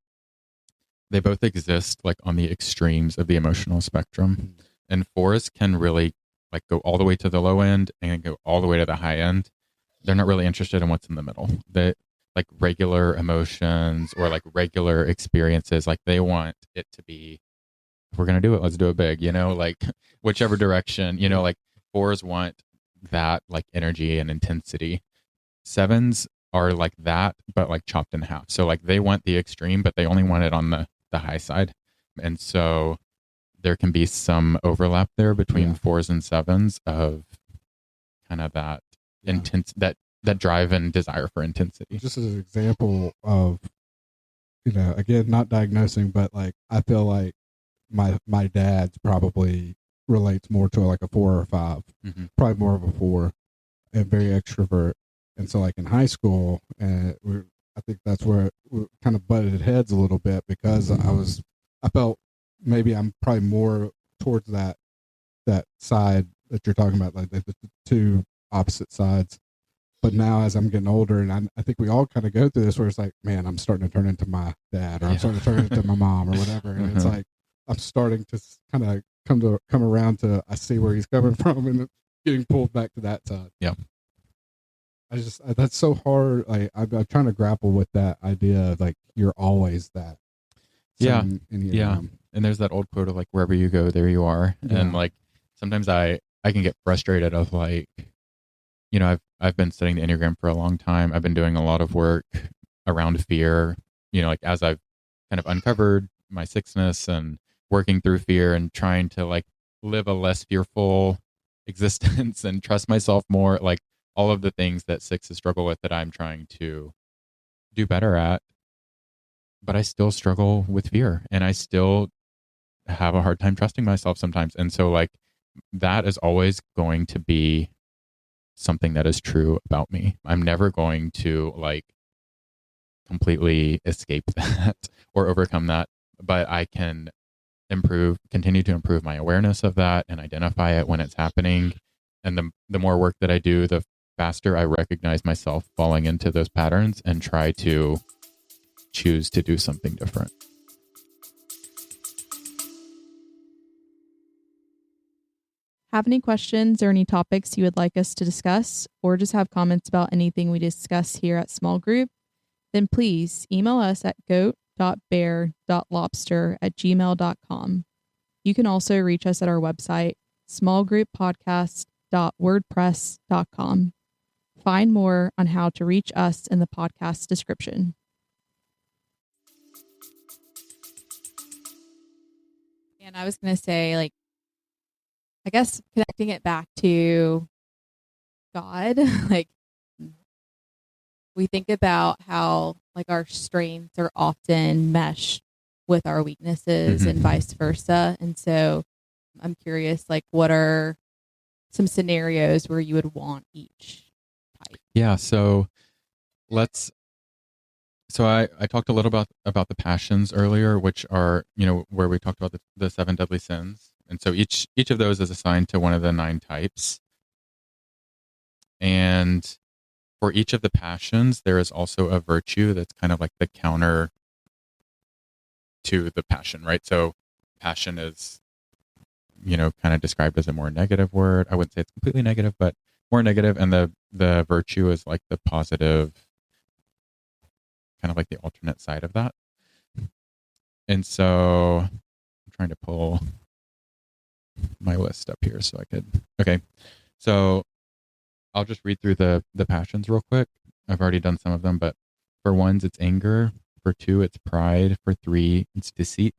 They both exist like on the extremes of the emotional spectrum, and 4s can really like go all the way to the low end and go all the way to the high end. They're not really interested in what's in the middle. They like regular emotions or like regular experiences. Like they want it to be, if we're going to do it, let's do it big, like whichever direction, like 4s want that like energy and intensity. 7s are like that, but like chopped in half. So like they want the extreme, but they only want it on the high side. And so there can be some overlap there between 4s and 7s of kind of that intense, that drive and desire for intensity. Just as an example of, again, not diagnosing, but like I feel like my dad's probably relates more to like a 4 or a 5, probably more of a 4, and very extrovert. And so like in high school, I think that's where we kind of butted heads a little bit, because I felt maybe I'm probably more towards that side that you're talking about, like the two opposite sides. But now as I'm getting older, and I think we all kind of go through this, where it's like, man, I'm starting to turn into my dad, or I'm starting to turn into my mom, or whatever. And it's like I'm starting to kind of come around to, I see where he's coming from, and getting pulled back to that side. Yeah. That's so hard. Like I'm trying to grapple with that idea of like, you're always that. Yeah. Yeah. And there's that old quote of like, wherever you go, there you are. Yeah. And like, sometimes I can get frustrated of like, I've been studying the Enneagram for a long time. I've been doing a lot of work around fear, like as I've kind of uncovered my 6ness and working through fear and trying to like live a less fearful existence and trust myself more, like all of the things that 6s struggle with that I'm trying to do better at. But I still struggle with fear, and I still have a hard time trusting myself sometimes. And so like that is always going to be something that is true about me. I'm never going to like completely escape that or overcome that, but I can continue to improve my awareness of that and identify it when it's happening. And the more work that I do, the faster I recognize myself falling into those patterns and try to choose to do something different. Have any questions or any topics you would like us to discuss, or just have comments about anything we discuss here at Small Group, then please email us at goat.bear.lobster@gmail.com. You can also reach us at our website, smallgrouppodcast.wordpress.com. Find more on how to reach us in the podcast description. And I was going to say, like, I guess connecting it back to God, like we think about how like our strengths are often meshed with our weaknesses and vice versa. And so I'm curious, like, what are some scenarios where you would want each type? Yeah. So I talked a little about the passions earlier, which are, where we talked about the 7 deadly sins. And so each of those is assigned to one of the 9 types. And for each of the passions, there is also a virtue that's kind of like the counter to the passion, right? So passion is, kind of described as a more negative word. I wouldn't say it's completely negative, but more negative. And the virtue is like the positive, kind of like the alternate side of that. And so I'm trying to pull my list up here so I could. Okay. So I'll just read through the passions real quick. I've already done some of them, but for 1s, it's anger. For 2, it's pride. For 3, it's deceit.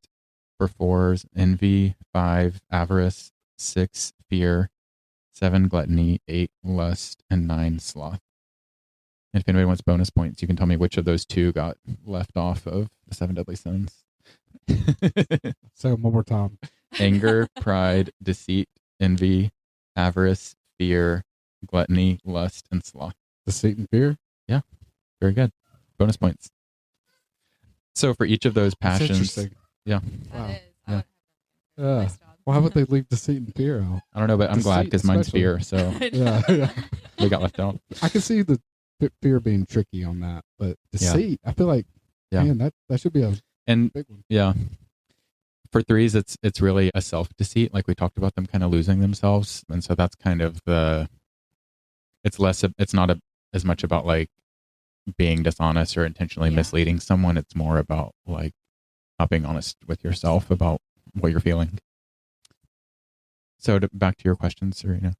For 4s, envy. 5, avarice. 6, fear. 7, gluttony. 8, lust. And 9, sloth. And if anybody wants bonus points, you can tell me which of those 2 got left off of the 7 deadly sins. So one more time. Anger, pride, deceit, envy, avarice, fear, gluttony, lust, and sloth. Deceit and fear? Yeah. Very good. Bonus points. So for each of those passions. Yeah. Wow. Yeah. Why would they leave deceit and fear out? I don't know, but I'm glad because mine's fear. So yeah. We got left out. I can see the fear being tricky on that, but deceit, I feel like, man, that should be a big one. Yeah. For 3s, it's really a self-deceit, like we talked about, them kind of losing themselves. And so that's kind of it's not as much about like being dishonest or intentionally misleading someone. It's more about like not being honest with yourself about what you're feeling. So back to your question, Sabrina.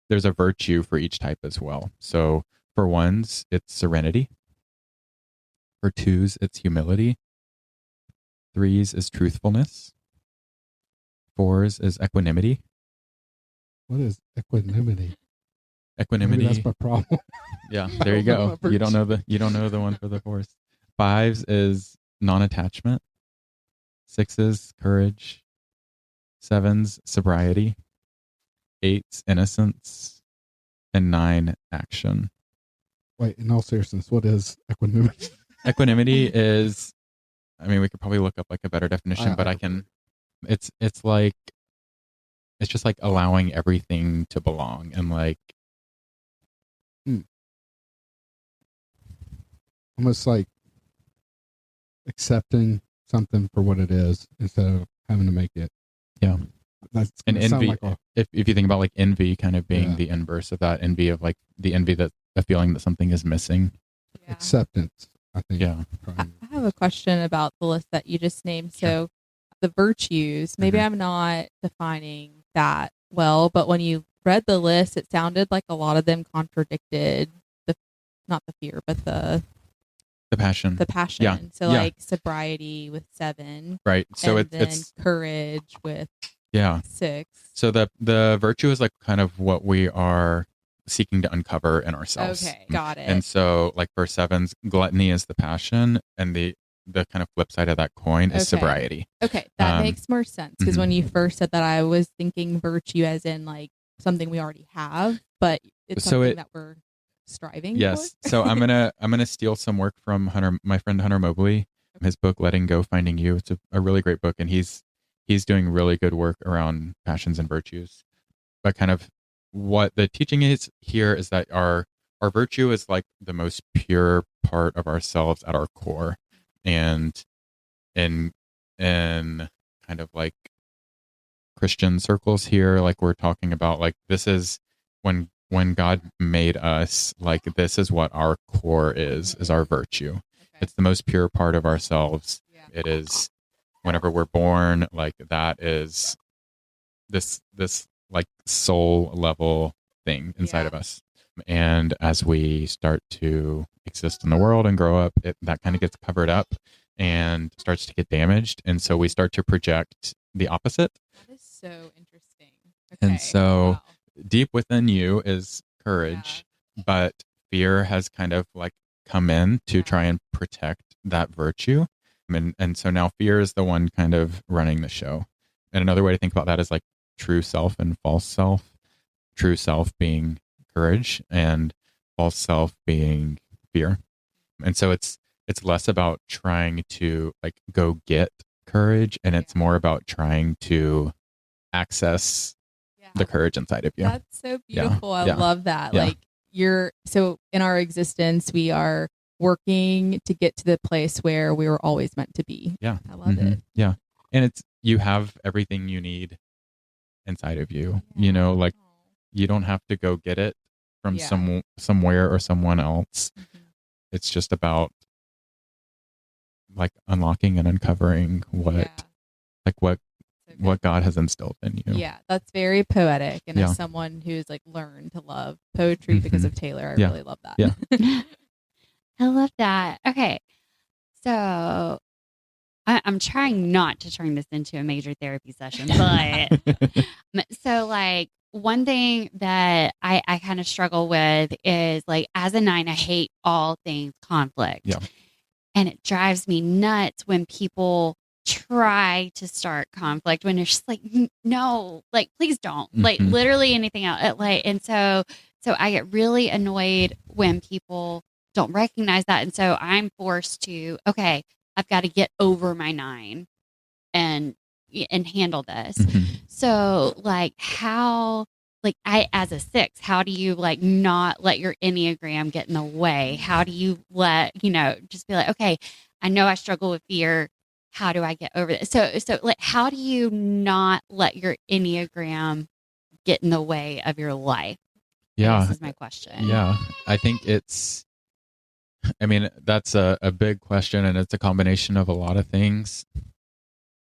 there's a virtue for each type as well. So for ones, it's serenity. For twos, it's humility. Threes is truthfulness. Fours is equanimity. What is equanimity? Equanimity. Maybe that's my problem. Yeah, there you go. You don't know the one for the fours. Fives is non-attachment. Sixes, courage. Sevens, sobriety. Eights, innocence. And 9, action. Wait, in all seriousness, what is equanimity? Equanimity is, I mean, we could probably look up like a better definition, but I can. It's like, it's just like allowing everything to belong and like. Almost like accepting something for what it is instead of having to make it. Yeah. That's and envy. If you think about like envy kind of being the inverse of that, envy of like the envy that a feeling that something is missing. Yeah. Acceptance, I think. Yeah. I have a question about the list that you just named. So the virtues, maybe I'm not defining that well, but when you read the list, it sounded like a lot of them contradicted not the fear, but the passion. Yeah. So like sobriety with 7. Right. So and it's courage with 6. So the virtue is like kind of what we are seeking to uncover in ourselves. Okay, got it. And so like for 7s, gluttony is the passion, and the kind of flip side of that coin is sobriety. Okay, that makes more sense, because when you first said that, I was thinking virtue as in like something we already have, but it's something that we're striving for. So I'm gonna steal some work from my friend Hunter Mobley, his book Letting Go, Finding You. It's a really great book, and he's doing really good work around passions and virtues. But kind of what the teaching is here is that our virtue is like the most pure part of ourselves at our core, and in kind of like Christian circles here, like we're talking about, like this is when God made us, like this is what our core is our virtue. Okay. It's the most pure part of ourselves. Yeah. It is whenever we're born, like that is this like soul level thing inside of us. And as we start to exist in the world and grow up, that kind of gets covered up and starts to get damaged. And so we start to project the opposite. That is so interesting. Okay. And so deep within you is courage, but fear has kind of like come in to try and protect that virtue. And so now fear is the one kind of running the show. And another way to think about that is like true self and false self. True self being courage and false self being fear. And so it's less about trying to like go get courage, and it's more about trying to access the courage inside of you. That's so beautiful. I love that. Like so in our existence, we are working to get to the place where we were always meant to be. Yeah. I love it. Yeah. And you have everything you need inside of you. You know, like you don't have to go get it from somewhere or someone else. It's just about like unlocking and uncovering what God has instilled in you. Yeah, that's very poetic. And as someone who's like learned to love poetry because of Taylor, I really love that. Yeah. I love that. Okay. So I'm trying not to turn this into a major therapy session, but so like one thing that I kind of struggle with is like as a 9, I hate all things conflict. Yeah. And it drives me nuts when people try to start conflict when it's just like, no, like, please don't, like literally anything else. Like, and so I get really annoyed when people don't recognize that. And so I'm forced to, okay, I've got to get over my 9 and handle this. So like how, like I, as a 6, how do you like not let your Enneagram get in the way? How do you just be like, okay, I know I struggle with fear. How do I get over this? So like, how do you not let your Enneagram get in the way of your life? Yeah. This is my question. Yeah. I think that's a big question, and it's a combination of a lot of things.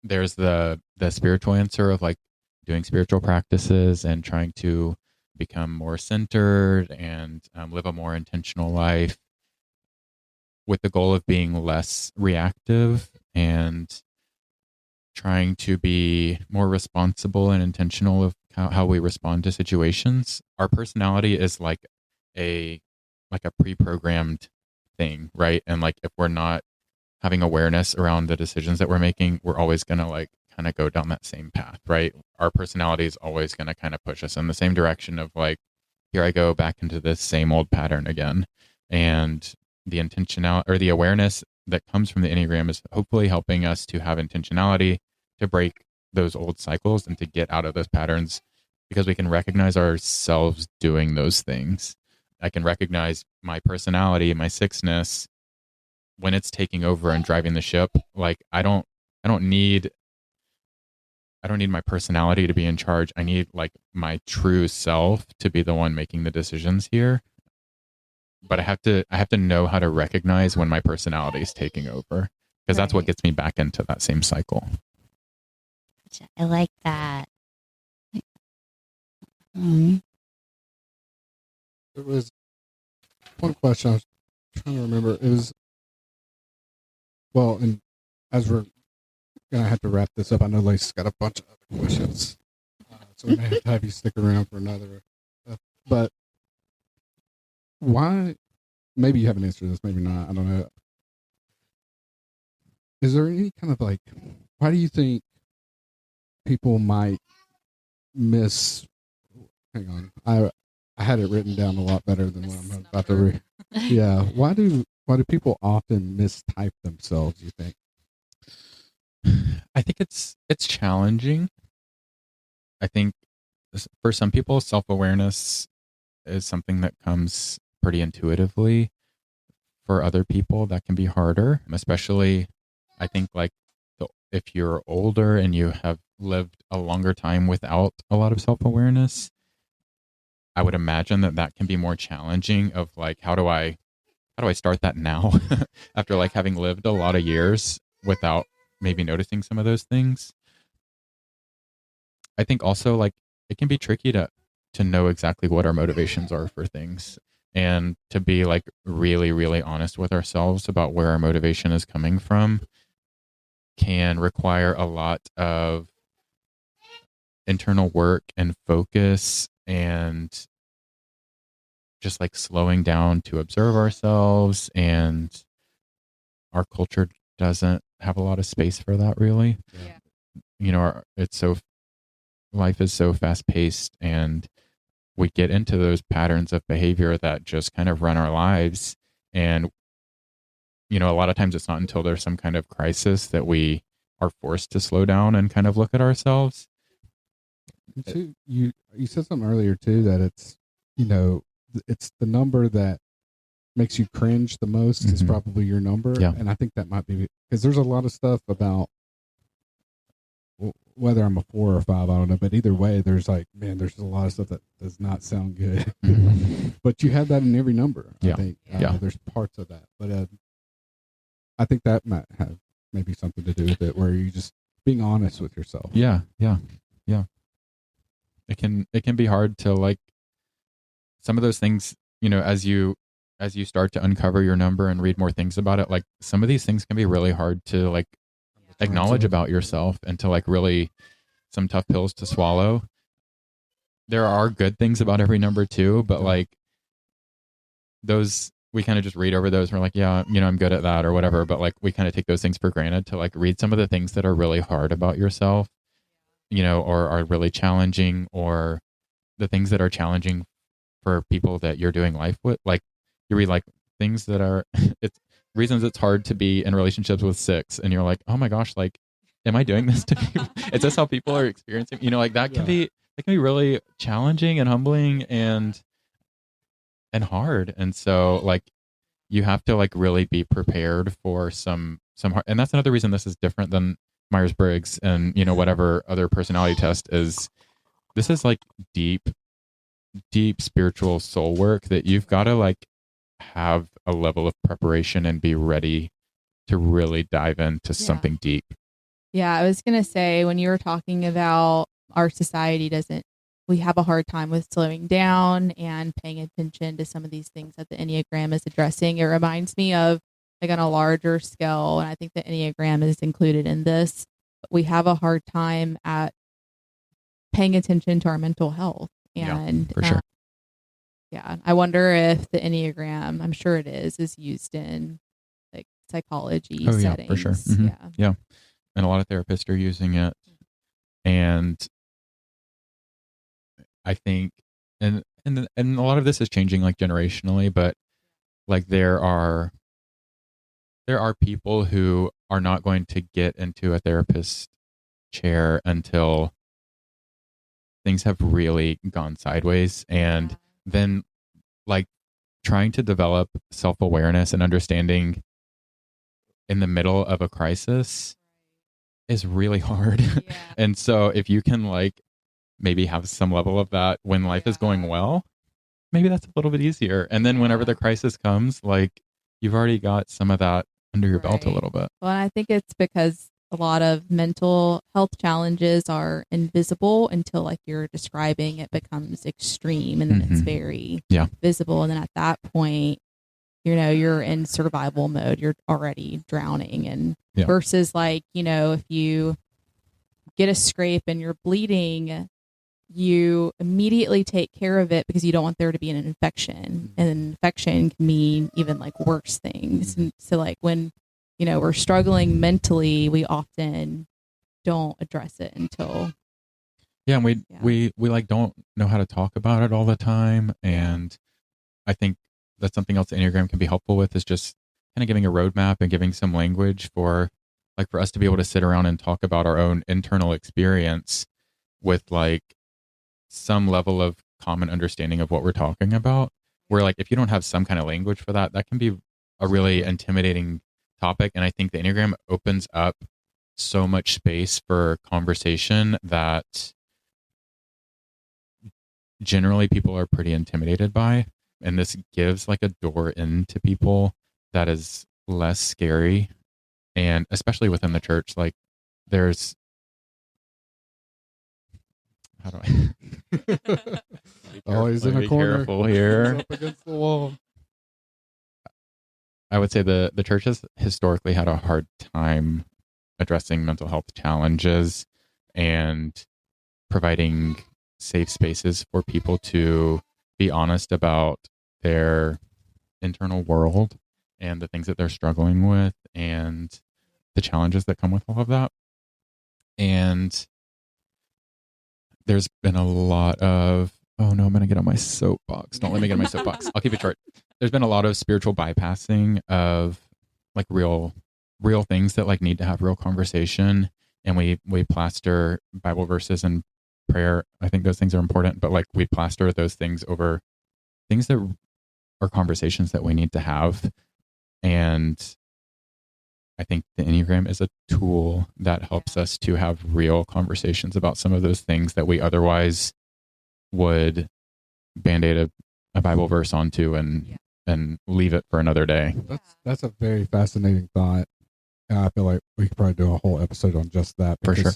There's the spiritual answer of like doing spiritual practices and trying to become more centered and live a more intentional life with the goal of being less reactive and trying to be more responsible and intentional of how we respond to situations. Our personality is like a pre-programmed thing, right? And like if we're not having awareness around the decisions that we're making, we're always going to like kind of go down that same path, right? Our personality is always going to kind of push us in the same direction of like, here I go back into this same old pattern again. And the intentionality or the awareness that comes from the Enneagram is hopefully helping us to have intentionality to break those old cycles and to get out of those patterns, because we can recognize ourselves doing those things. I can recognize my personality, my sixness, when it's taking over and driving the ship. Like I don't need my personality to be in charge. I need like my true self to be the one making the decisions here. But I have to know how to recognize when my personality is taking over, because that's what Right. gets me back into that same cycle. Gotcha. I like that. Um, There was one question I was trying to remember. It was, well, and as we're going to have to wrap this up, I know Lacey's got a bunch of other questions. So we may have to have you stick around for another. But why, maybe you have an answer to this, maybe not. I don't know. Is there any kind of like, why do you think people might miss, hang on, I had it written down a lot better than what I'm about to read. Yeah. Why do people often mistype themselves, you think? I think it's challenging. I think for some people, self-awareness is something that comes pretty intuitively. For other people, that can be harder, especially I think like if you're older and you have lived a longer time without a lot of self-awareness, I would imagine that can be more challenging of like, how do I start that now after like having lived a lot of years without maybe noticing some of those things. I think also like it can be tricky to know exactly what our motivations are for things, and to be like really, really honest with ourselves about where our motivation is coming from can require a lot of internal work and focus, and just like slowing down to observe ourselves. And our culture doesn't have a lot of space for that, really. Yeah. You know, life is so fast paced, and we get into those patterns of behavior that just kind of run our lives. And, you know, a lot of times it's not until there's some kind of crisis that we are forced to slow down and kind of look at ourselves. And too, you said something earlier too, that it's, you know, it's the number that makes you cringe the most is Mhm. probably your number. Yeah. And I think that might be because there's a lot of stuff about whether I'm a 4 or 5, I don't know, but either way, there's like, man, there's a lot of stuff that does not sound good. But you have that in every number. I Yeah. think Yeah. there's parts of that, but I think that might have maybe something to do with it, where you just being honest with yourself. Yeah. It can be hard to like some of those things, you know, as you start to uncover your number and read more things about it, like some of these things can be really hard to like acknowledge about yourself, and to like really some tough pills to swallow. There are good things about every number too, but like those, we kind of just read over those. And we're like, yeah, you know, I'm good at that or whatever. But like we kind of take those things for granted to like read some of the things that are really hard about yourself, you know, or are really challenging, or the things that are challenging for people that you're doing life with. Like you read like things that are it's reasons it's hard to be in relationships with 6, and you're like, oh my gosh, like am I doing this to people? Is this how people are experiencing, you know, like that can be really challenging and humbling and hard. And so like you have to like really be prepared for some hard, and that's another reason this is different than Myers-Briggs and, you know, whatever other personality test is. This is like deep spiritual soul work that you've got to like have a level of preparation and be ready to really dive into something deep. Yeah, I was going to say, when you were talking about our society doesn't we have a hard time with slowing down and paying attention to some of these things that the Enneagram is addressing. It reminds me of like on a larger scale, and I think the Enneagram is included in this. We have a hard time at paying attention to our mental health. And for sure. yeah, I wonder if the Enneagram, I'm sure it is used in like psychology settings. Yeah, for sure. Mm-hmm. Yeah. And a lot of therapists are using it. And I think, and a lot of this is changing like generationally, but like there are people who are not going to get into a therapist chair until things have really gone sideways. And then like trying to develop self-awareness and understanding in the middle of a crisis is really hard. Yeah. And so if you can like maybe have some level of that when life is going well, maybe that's a little bit easier. And then whenever the crisis comes, like you've already got some of that under your belt a little bit. Well, I think it's because a lot of mental health challenges are invisible until like you're describing it becomes extreme, and then it's very visible. And then at that point, you know, you're in survival mode. You're already drowning. And versus like, you know, if you get a scrape and you're bleeding, you immediately take care of it because you don't want there to be an infection. And an infection can mean even like worse things. And so like when, you know, we're struggling mentally, we often don't address it until. Yeah. And we like don't know how to talk about it all the time. And I think that's something else the Enneagram can be helpful with, is just kind of giving a roadmap and giving some language for us to be able to sit around and talk about our own internal experience with like some level of common understanding of what we're talking about. Where like if you don't have some kind of language for that, that can be a really intimidating topic. And I think the Enneagram opens up so much space for conversation that generally people are pretty intimidated by. And this gives like a door into people that is less scary. And especially within the church, like there's, how do I? Oh, he's in a be corner. Careful here. He's up against the wall. I would say the church has historically had a hard time addressing mental health challenges and providing safe spaces for people to be honest about their internal world and the things that they're struggling with and the challenges that come with all of that. And there's been a lot of, oh no, I'm going to get on my soapbox. Don't let me get on my soapbox. I'll keep it short. There's been a lot of spiritual bypassing of like real things that like need to have real conversation. And we plaster Bible verses and prayer. I think those things are important, but like we plaster those things over things that are conversations that we need to have. And I think the Enneagram is a tool that helps us to have real conversations about some of those things that we otherwise would band-aid a Bible verse onto and leave it for another day. That's a very fascinating thought. And I feel like we could probably do a whole episode on just that. For sure.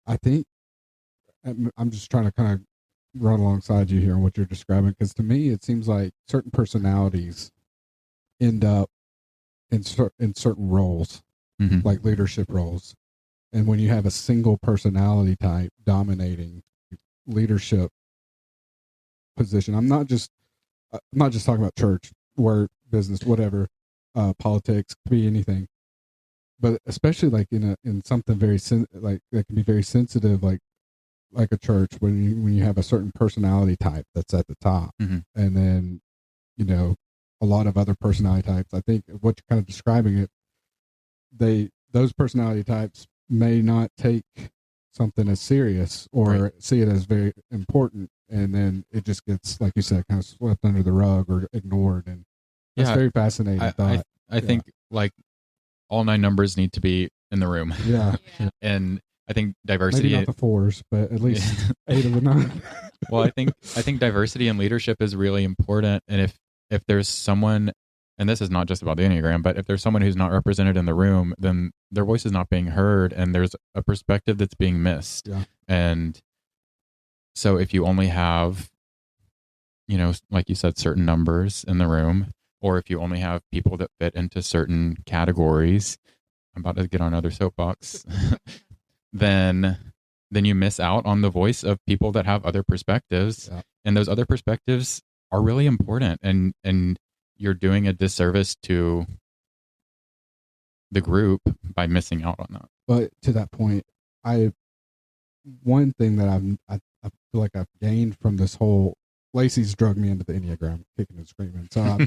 I think I'm just trying to kind of run alongside you here on what you're describing, because to me it seems like certain personalities end up in certain roles, like leadership roles. And when you have a single personality type dominating leadership position, I'm not just talking about church, work, business, whatever, politics, could be anything, but especially like in something very like that can be very sensitive, like a church, when you have a certain personality type that's at the top, and then a lot of other personality types. I think what you're kind of describing it, those personality types may not take something as serious or see it as very important, and then it just gets, like you said, kind of swept under the rug or ignored. And that's very fascinating thought. I think like all 9 numbers need to be in the room. Yeah. And I think diversity, maybe not the 4s, but at least 8 of the 9. Well, I think diversity in leadership is really important. And if there's someone, and this is not just about the Enneagram, but if there's someone who's not represented in the room, then their voice is not being heard, and there's a perspective that's being missed. Yeah. And So if you only have, like you said, certain numbers in the room, or if you only have people that fit into certain categories, I'm about to get on another soapbox, then you miss out on the voice of people that have other perspectives. Yeah. And those other perspectives are really important. And you're doing a disservice to the group by missing out on that. But to that point, one thing that I feel like I've gained from this whole, Lacey's drugged me into the Enneagram, kicking and screaming. So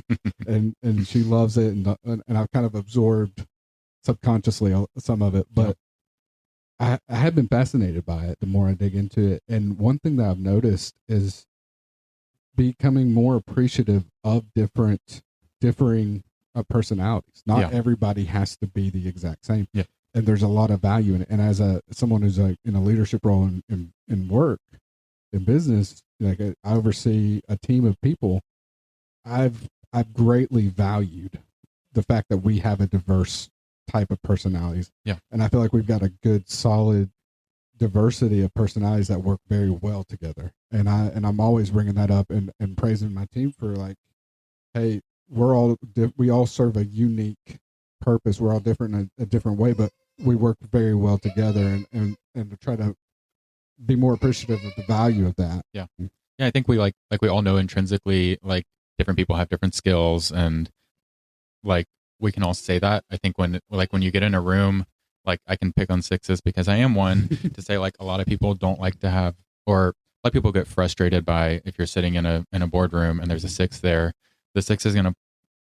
and she loves it, and I've kind of absorbed subconsciously some of it, but I have been fascinated by it the more I dig into it. And one thing that I've noticed is becoming more appreciative of differing personalities. Not everybody has to be the exact same. Yeah. And there's a lot of value in it. And as someone who's in a leadership role in work, in business, like I oversee a team of people, I've greatly valued the fact that we have a diverse type of personalities. Yeah. And I feel like we've got a good, solid diversity of personalities that work very well together. And I'm always bringing that up and praising my team for, like, hey, we all serve a unique purpose. We're all different in a different way, but we work very well together, and to try to be more appreciative of the value of that. Yeah. I think we like we all know intrinsically, like, different people have different skills, and like we can all say that. I think when you get in a room, like, I can pick on sixes because I am one, to say, like, a lot of people don't like to have, or a lot of people get frustrated by, if you're sitting in a boardroom and there's a six there, the six is going to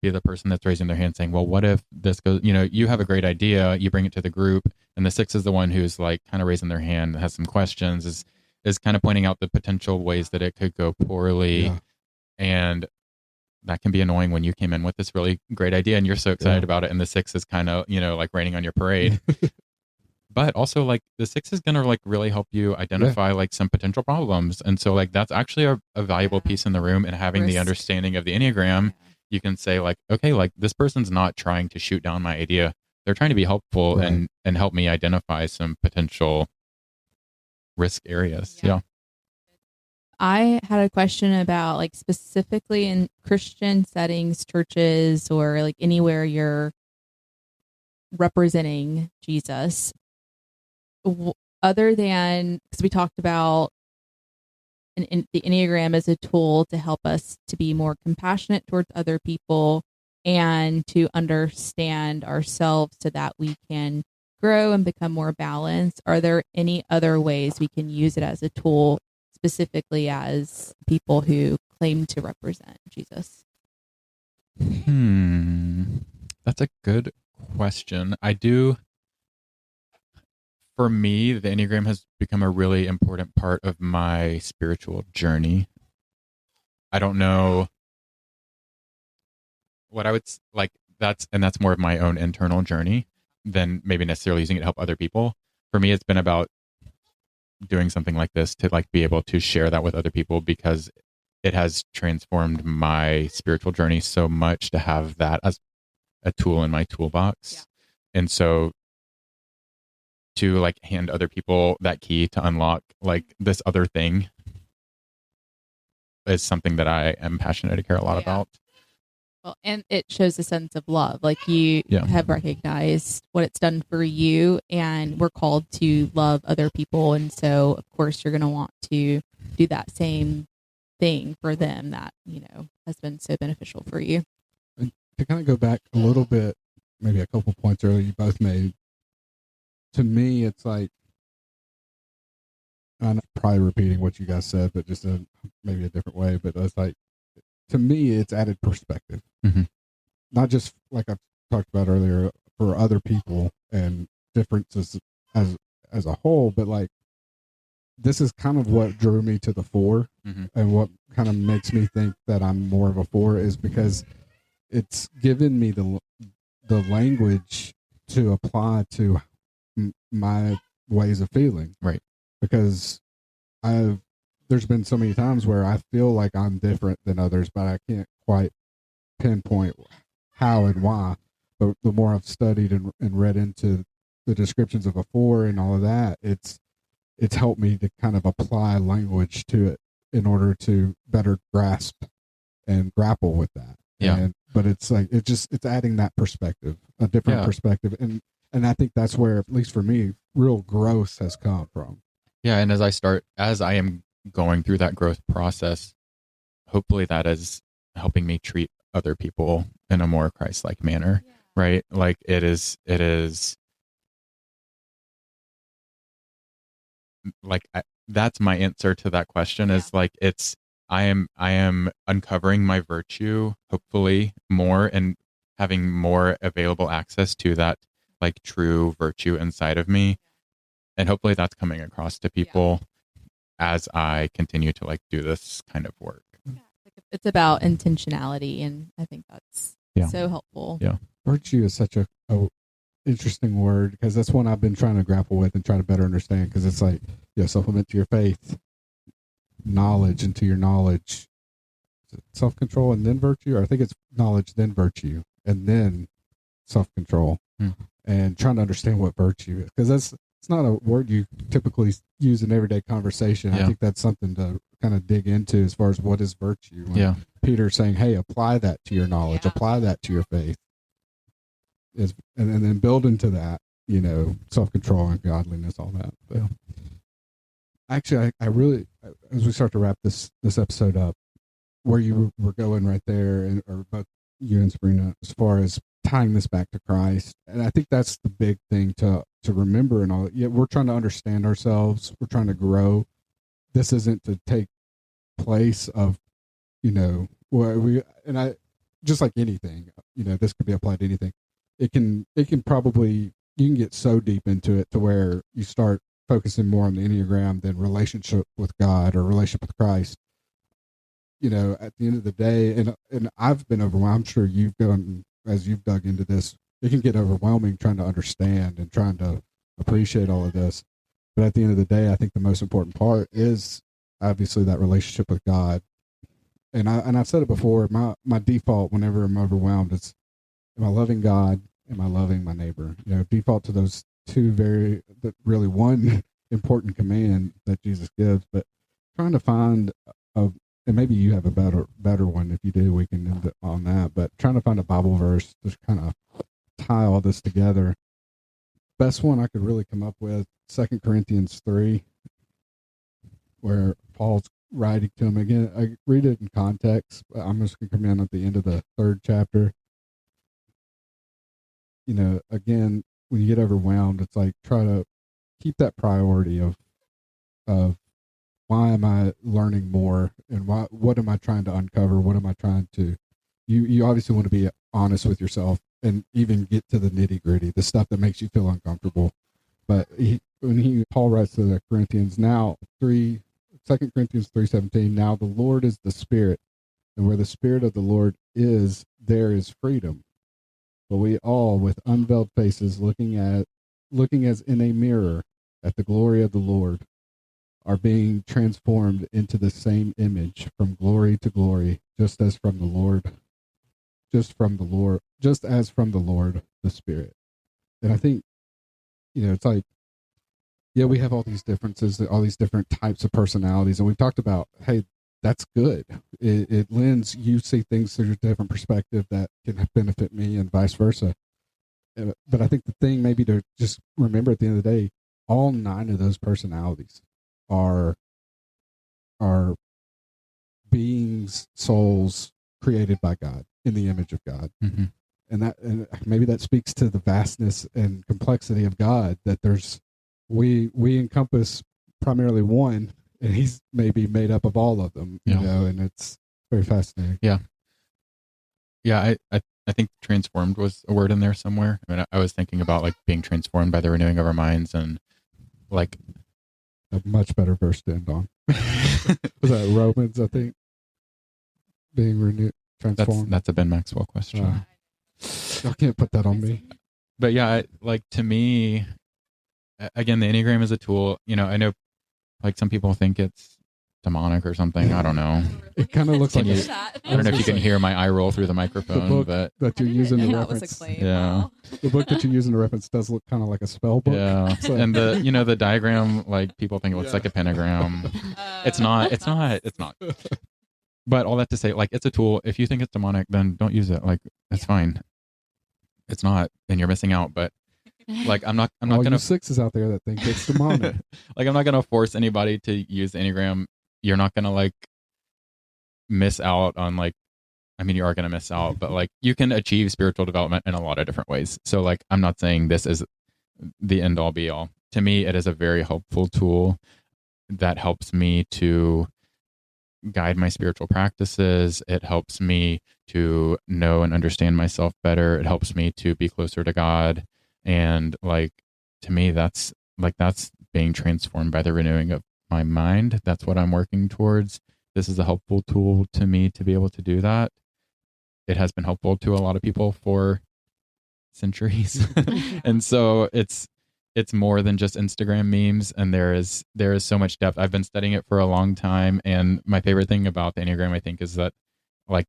be the person that's raising their hand saying, well, what if this goes, you have a great idea, you bring it to the group, and the six is the one who's, like, kind of raising their hand, has some questions, is kind of pointing out the potential ways that it could go poorly. Yeah. And that can be annoying when you came in with this really great idea and you're so excited about it, and the six is kind of, like, raining on your parade. But also, like, the six is going to, like, really help you identify like some potential problems. And so, like, that's actually a valuable piece in the room. And having the understanding of the Enneagram, you can say, like, okay, like, this person's not trying to shoot down my idea. They're trying to be helpful, Right. and help me identify some potential risk areas. Yeah. I had a question about, like, specifically in Christian settings, churches, or like anywhere you're representing Jesus, other than, because we talked about the Enneagram as a tool to help us to be more compassionate towards other people and to understand ourselves so that we can grow and become more balanced. Are there any other ways we can use it as a tool, specifically as people who claim to represent Jesus? That's a good question. For me, the Enneagram has become a really important part of my spiritual journey. I don't know what I would like. That's more of my own internal journey than maybe necessarily using it to help other people. For me, it's been about doing something like this to, like, be able to share that with other people, because it has transformed my spiritual journey so much to have that as a tool in my toolbox. Yeah. And so to, like, hand other people that key to unlock, like, this other thing is something that I am passionate to care a lot about. Well, and it shows a sense of love. Like, you have recognized what it's done for you, and we're called to love other people. And so, of course, you're going to want to do that same thing for them that, has been so beneficial for you. And to kind of go back a little bit, maybe a couple points earlier you both made, to me, it's like, I'm probably repeating what you guys said, but just maybe a different way. But it's like, to me, it's added perspective. Mm-hmm. Not just, like I've talked about earlier, for other people and differences as a whole, but, like, this is kind of what drew me to the 4, and what kind of makes me think that I'm more of a 4 is because it's given me the language to apply to my ways of feeling. Right. Because there's been so many times where I feel like I'm different than others, but I can't quite pinpoint how and why. But the more I've studied and read into the descriptions of a 4 and all of that, it's it's helped me to kind of apply language to it in order to better grasp and grapple with that. Yeah. But it's like, it's adding that perspective, a different perspective. And I think that's where, at least for me, real growth has come from. Yeah. And as I am going through that growth process, hopefully that is helping me treat other people in a more Christ-like manner, right? Like it is like that's my answer to that question is like I am uncovering my virtue hopefully more and having more available access to that like true virtue inside of me, and hopefully that's coming across to people as I continue to like do this kind of work. It's about intentionality, and I think that's so helpful. Yeah. Virtue is such a interesting word, because that's one I've been trying to grapple with and try to better understand, because it's like, supplement to your faith, knowledge into your knowledge, self-control, and then virtue, or I think it's knowledge, then virtue, and then self-control, and trying to understand what virtue is, because it's not a word you typically use in everyday conversation. I think that's something to kind of dig into as far as what is virtue. When Peter's saying, hey, apply that to your knowledge, apply that to your faith, and then build into that, self-control and godliness, all that. But actually, I really, as we start to wrap this episode up, where you were going right there, or both you and Sabrina, as far as tying this back to Christ, and I think that's the big thing to remember. And all, we're trying to understand ourselves, we're trying to grow. This isn't to take place of, just like anything, this could be applied to anything. It can probably, you can get so deep into it to where you start focusing more on the Enneagram than relationship with God or relationship with Christ. At the end of the day, and I've been overwhelmed. I'm sure you've gone, as you've dug into this, it can get overwhelming trying to understand and trying to appreciate all of this. But at the end of the day, I think the most important part is obviously that relationship with God. And I've said it before, my default whenever I'm overwhelmed is, am I loving God? Am I loving my neighbor? Default to those two really one important command that Jesus gives, but trying to find and maybe you have a better one. If you do, we can end on that, but trying to find a Bible verse to kind of tie all this together. Best one I could really come up with, 2 Corinthians 3, where Paul's writing to him. Again, I read it in context, but I'm just going to come in at the end of the 3rd chapter. Again, when you get overwhelmed, it's like, try to keep that priority of why am I learning more, and what am I trying to uncover? What am I trying to, you obviously want to be honest with yourself and even get to the nitty gritty, the stuff that makes you feel uncomfortable. But Paul writes to the Corinthians, 2 Corinthians 3:17, now the Lord is the Spirit, and where the Spirit of the Lord is, there is freedom. But we all, with unveiled faces, looking as in a mirror at the glory of the Lord, are being transformed into the same image from glory to glory, just as from the Lord, the Spirit. And I think, it's like, we have all these differences, all these different types of personalities, and we've talked about, hey, that's good. It lends, you see things through a different perspective that can benefit me, and vice versa. But I think the thing maybe to just remember at the end of the day, all 9 of those personalities are beings, souls created by God in the image of God. Mm-hmm. And maybe that speaks to the vastness and complexity of God, that we encompass primarily one, and he's maybe made up of all of them, and it's very fascinating. I think transformed was a word in there somewhere. I mean, I was thinking about like being transformed by the renewing of our minds, and like a much better verse to end on. Was that Romans, I think? Being renewed, transformed. That's a Ben Maxwell question. Y'all can't put that on me. But yeah, like to me, again, the Enneagram is a tool. I know like some people think it's demonic or something. I don't know. It kind of looks like Can you- I don't know if you can hear my eye roll through the the microphone, book but that you're using to That was a reference. claim. Yeah. Wow. The book that you're using to reference does look kind of like a spell book. yeah. So- And the diagram, like people think it looks Yeah. like a pentagram. It's not. It's not. But all that to say, like, it's a tool. If you think it's demonic, then don't use it. Like, it's fine. It's not, and you're missing out. But like, I'm not All gonna you sixes out there that think it's demonic. like, I'm not gonna force anybody to use the Enneagram. You're not gonna like miss out on like. I mean, you are gonna miss out, but like, you can achieve spiritual development in a lot of different ways. So like, I'm not saying this is the end all be all. To me, it is a very helpful tool that helps me to guide my spiritual practices. It helps me to know and understand myself better. It helps me to be closer to God. And like, to me, that's being transformed by the renewing of my mind. That's what I'm working towards. This is a helpful tool to me to be able to do that. It has been helpful to a lot of people for centuries. And so it's more than just Instagram memes, and there is so much depth. I've been studying it for a long time, and my favorite thing about the Enneagram, I think, is that like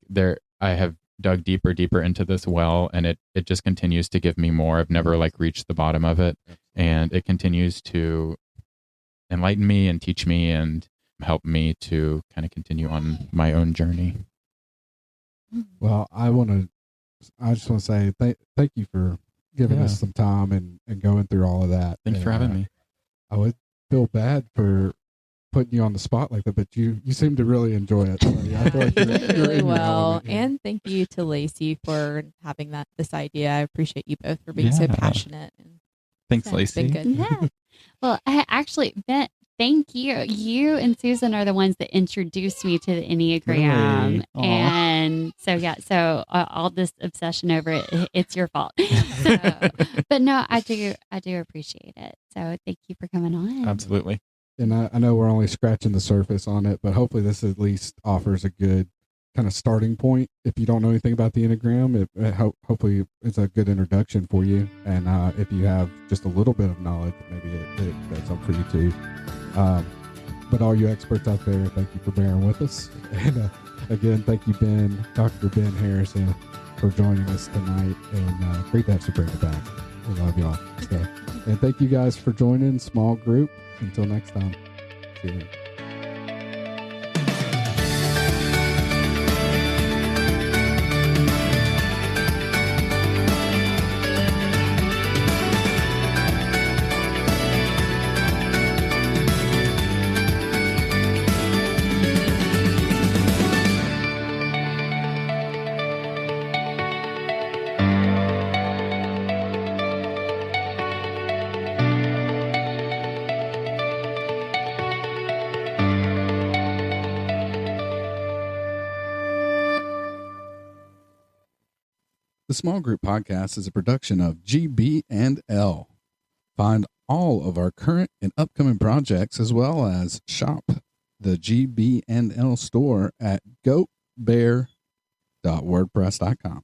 I have dug deeper into this well, and it just continues to give me more. I've never like reached the bottom of it, and it continues to enlighten me and teach me and help me to kind of continue on my own journey. Well, I just want to say thank you for giving us some time and going through all of that. Thanks for having me. I would feel bad for putting you on the spot like that, but you seem to really enjoy it. So, yeah, I feel like you're really in your well. element here. And thank you to Lacey for having this idea. I appreciate you both for being so Yeah. passionate. And Thanks, yeah, it's been Lacey. good. Yeah. Well, Ben, thank you. You and Susan are the ones that introduced me to the Enneagram. Really? Aw. And so all this obsession over it's your fault. So, but no, I do appreciate it. So thank you for coming on. Absolutely. And I know we're only scratching the surface on it, but hopefully this at least offers a good kind of starting point. If you don't know anything about the Enneagram, hopefully it's a good introduction for you. And if you have just a little bit of knowledge, maybe it does help for you too. But all you experts out there, thank you for bearing with us. And again, thank you, Dr. Ben Harrison, for joining us tonight. And great to have Sabrina back. We love y'all. So, and thank you guys for joining small group. Until next time. See you. The Small Group Podcast is a production of GB&L. Find all of our current and upcoming projects as well as shop the GB&L store at goatbear.wordpress.com.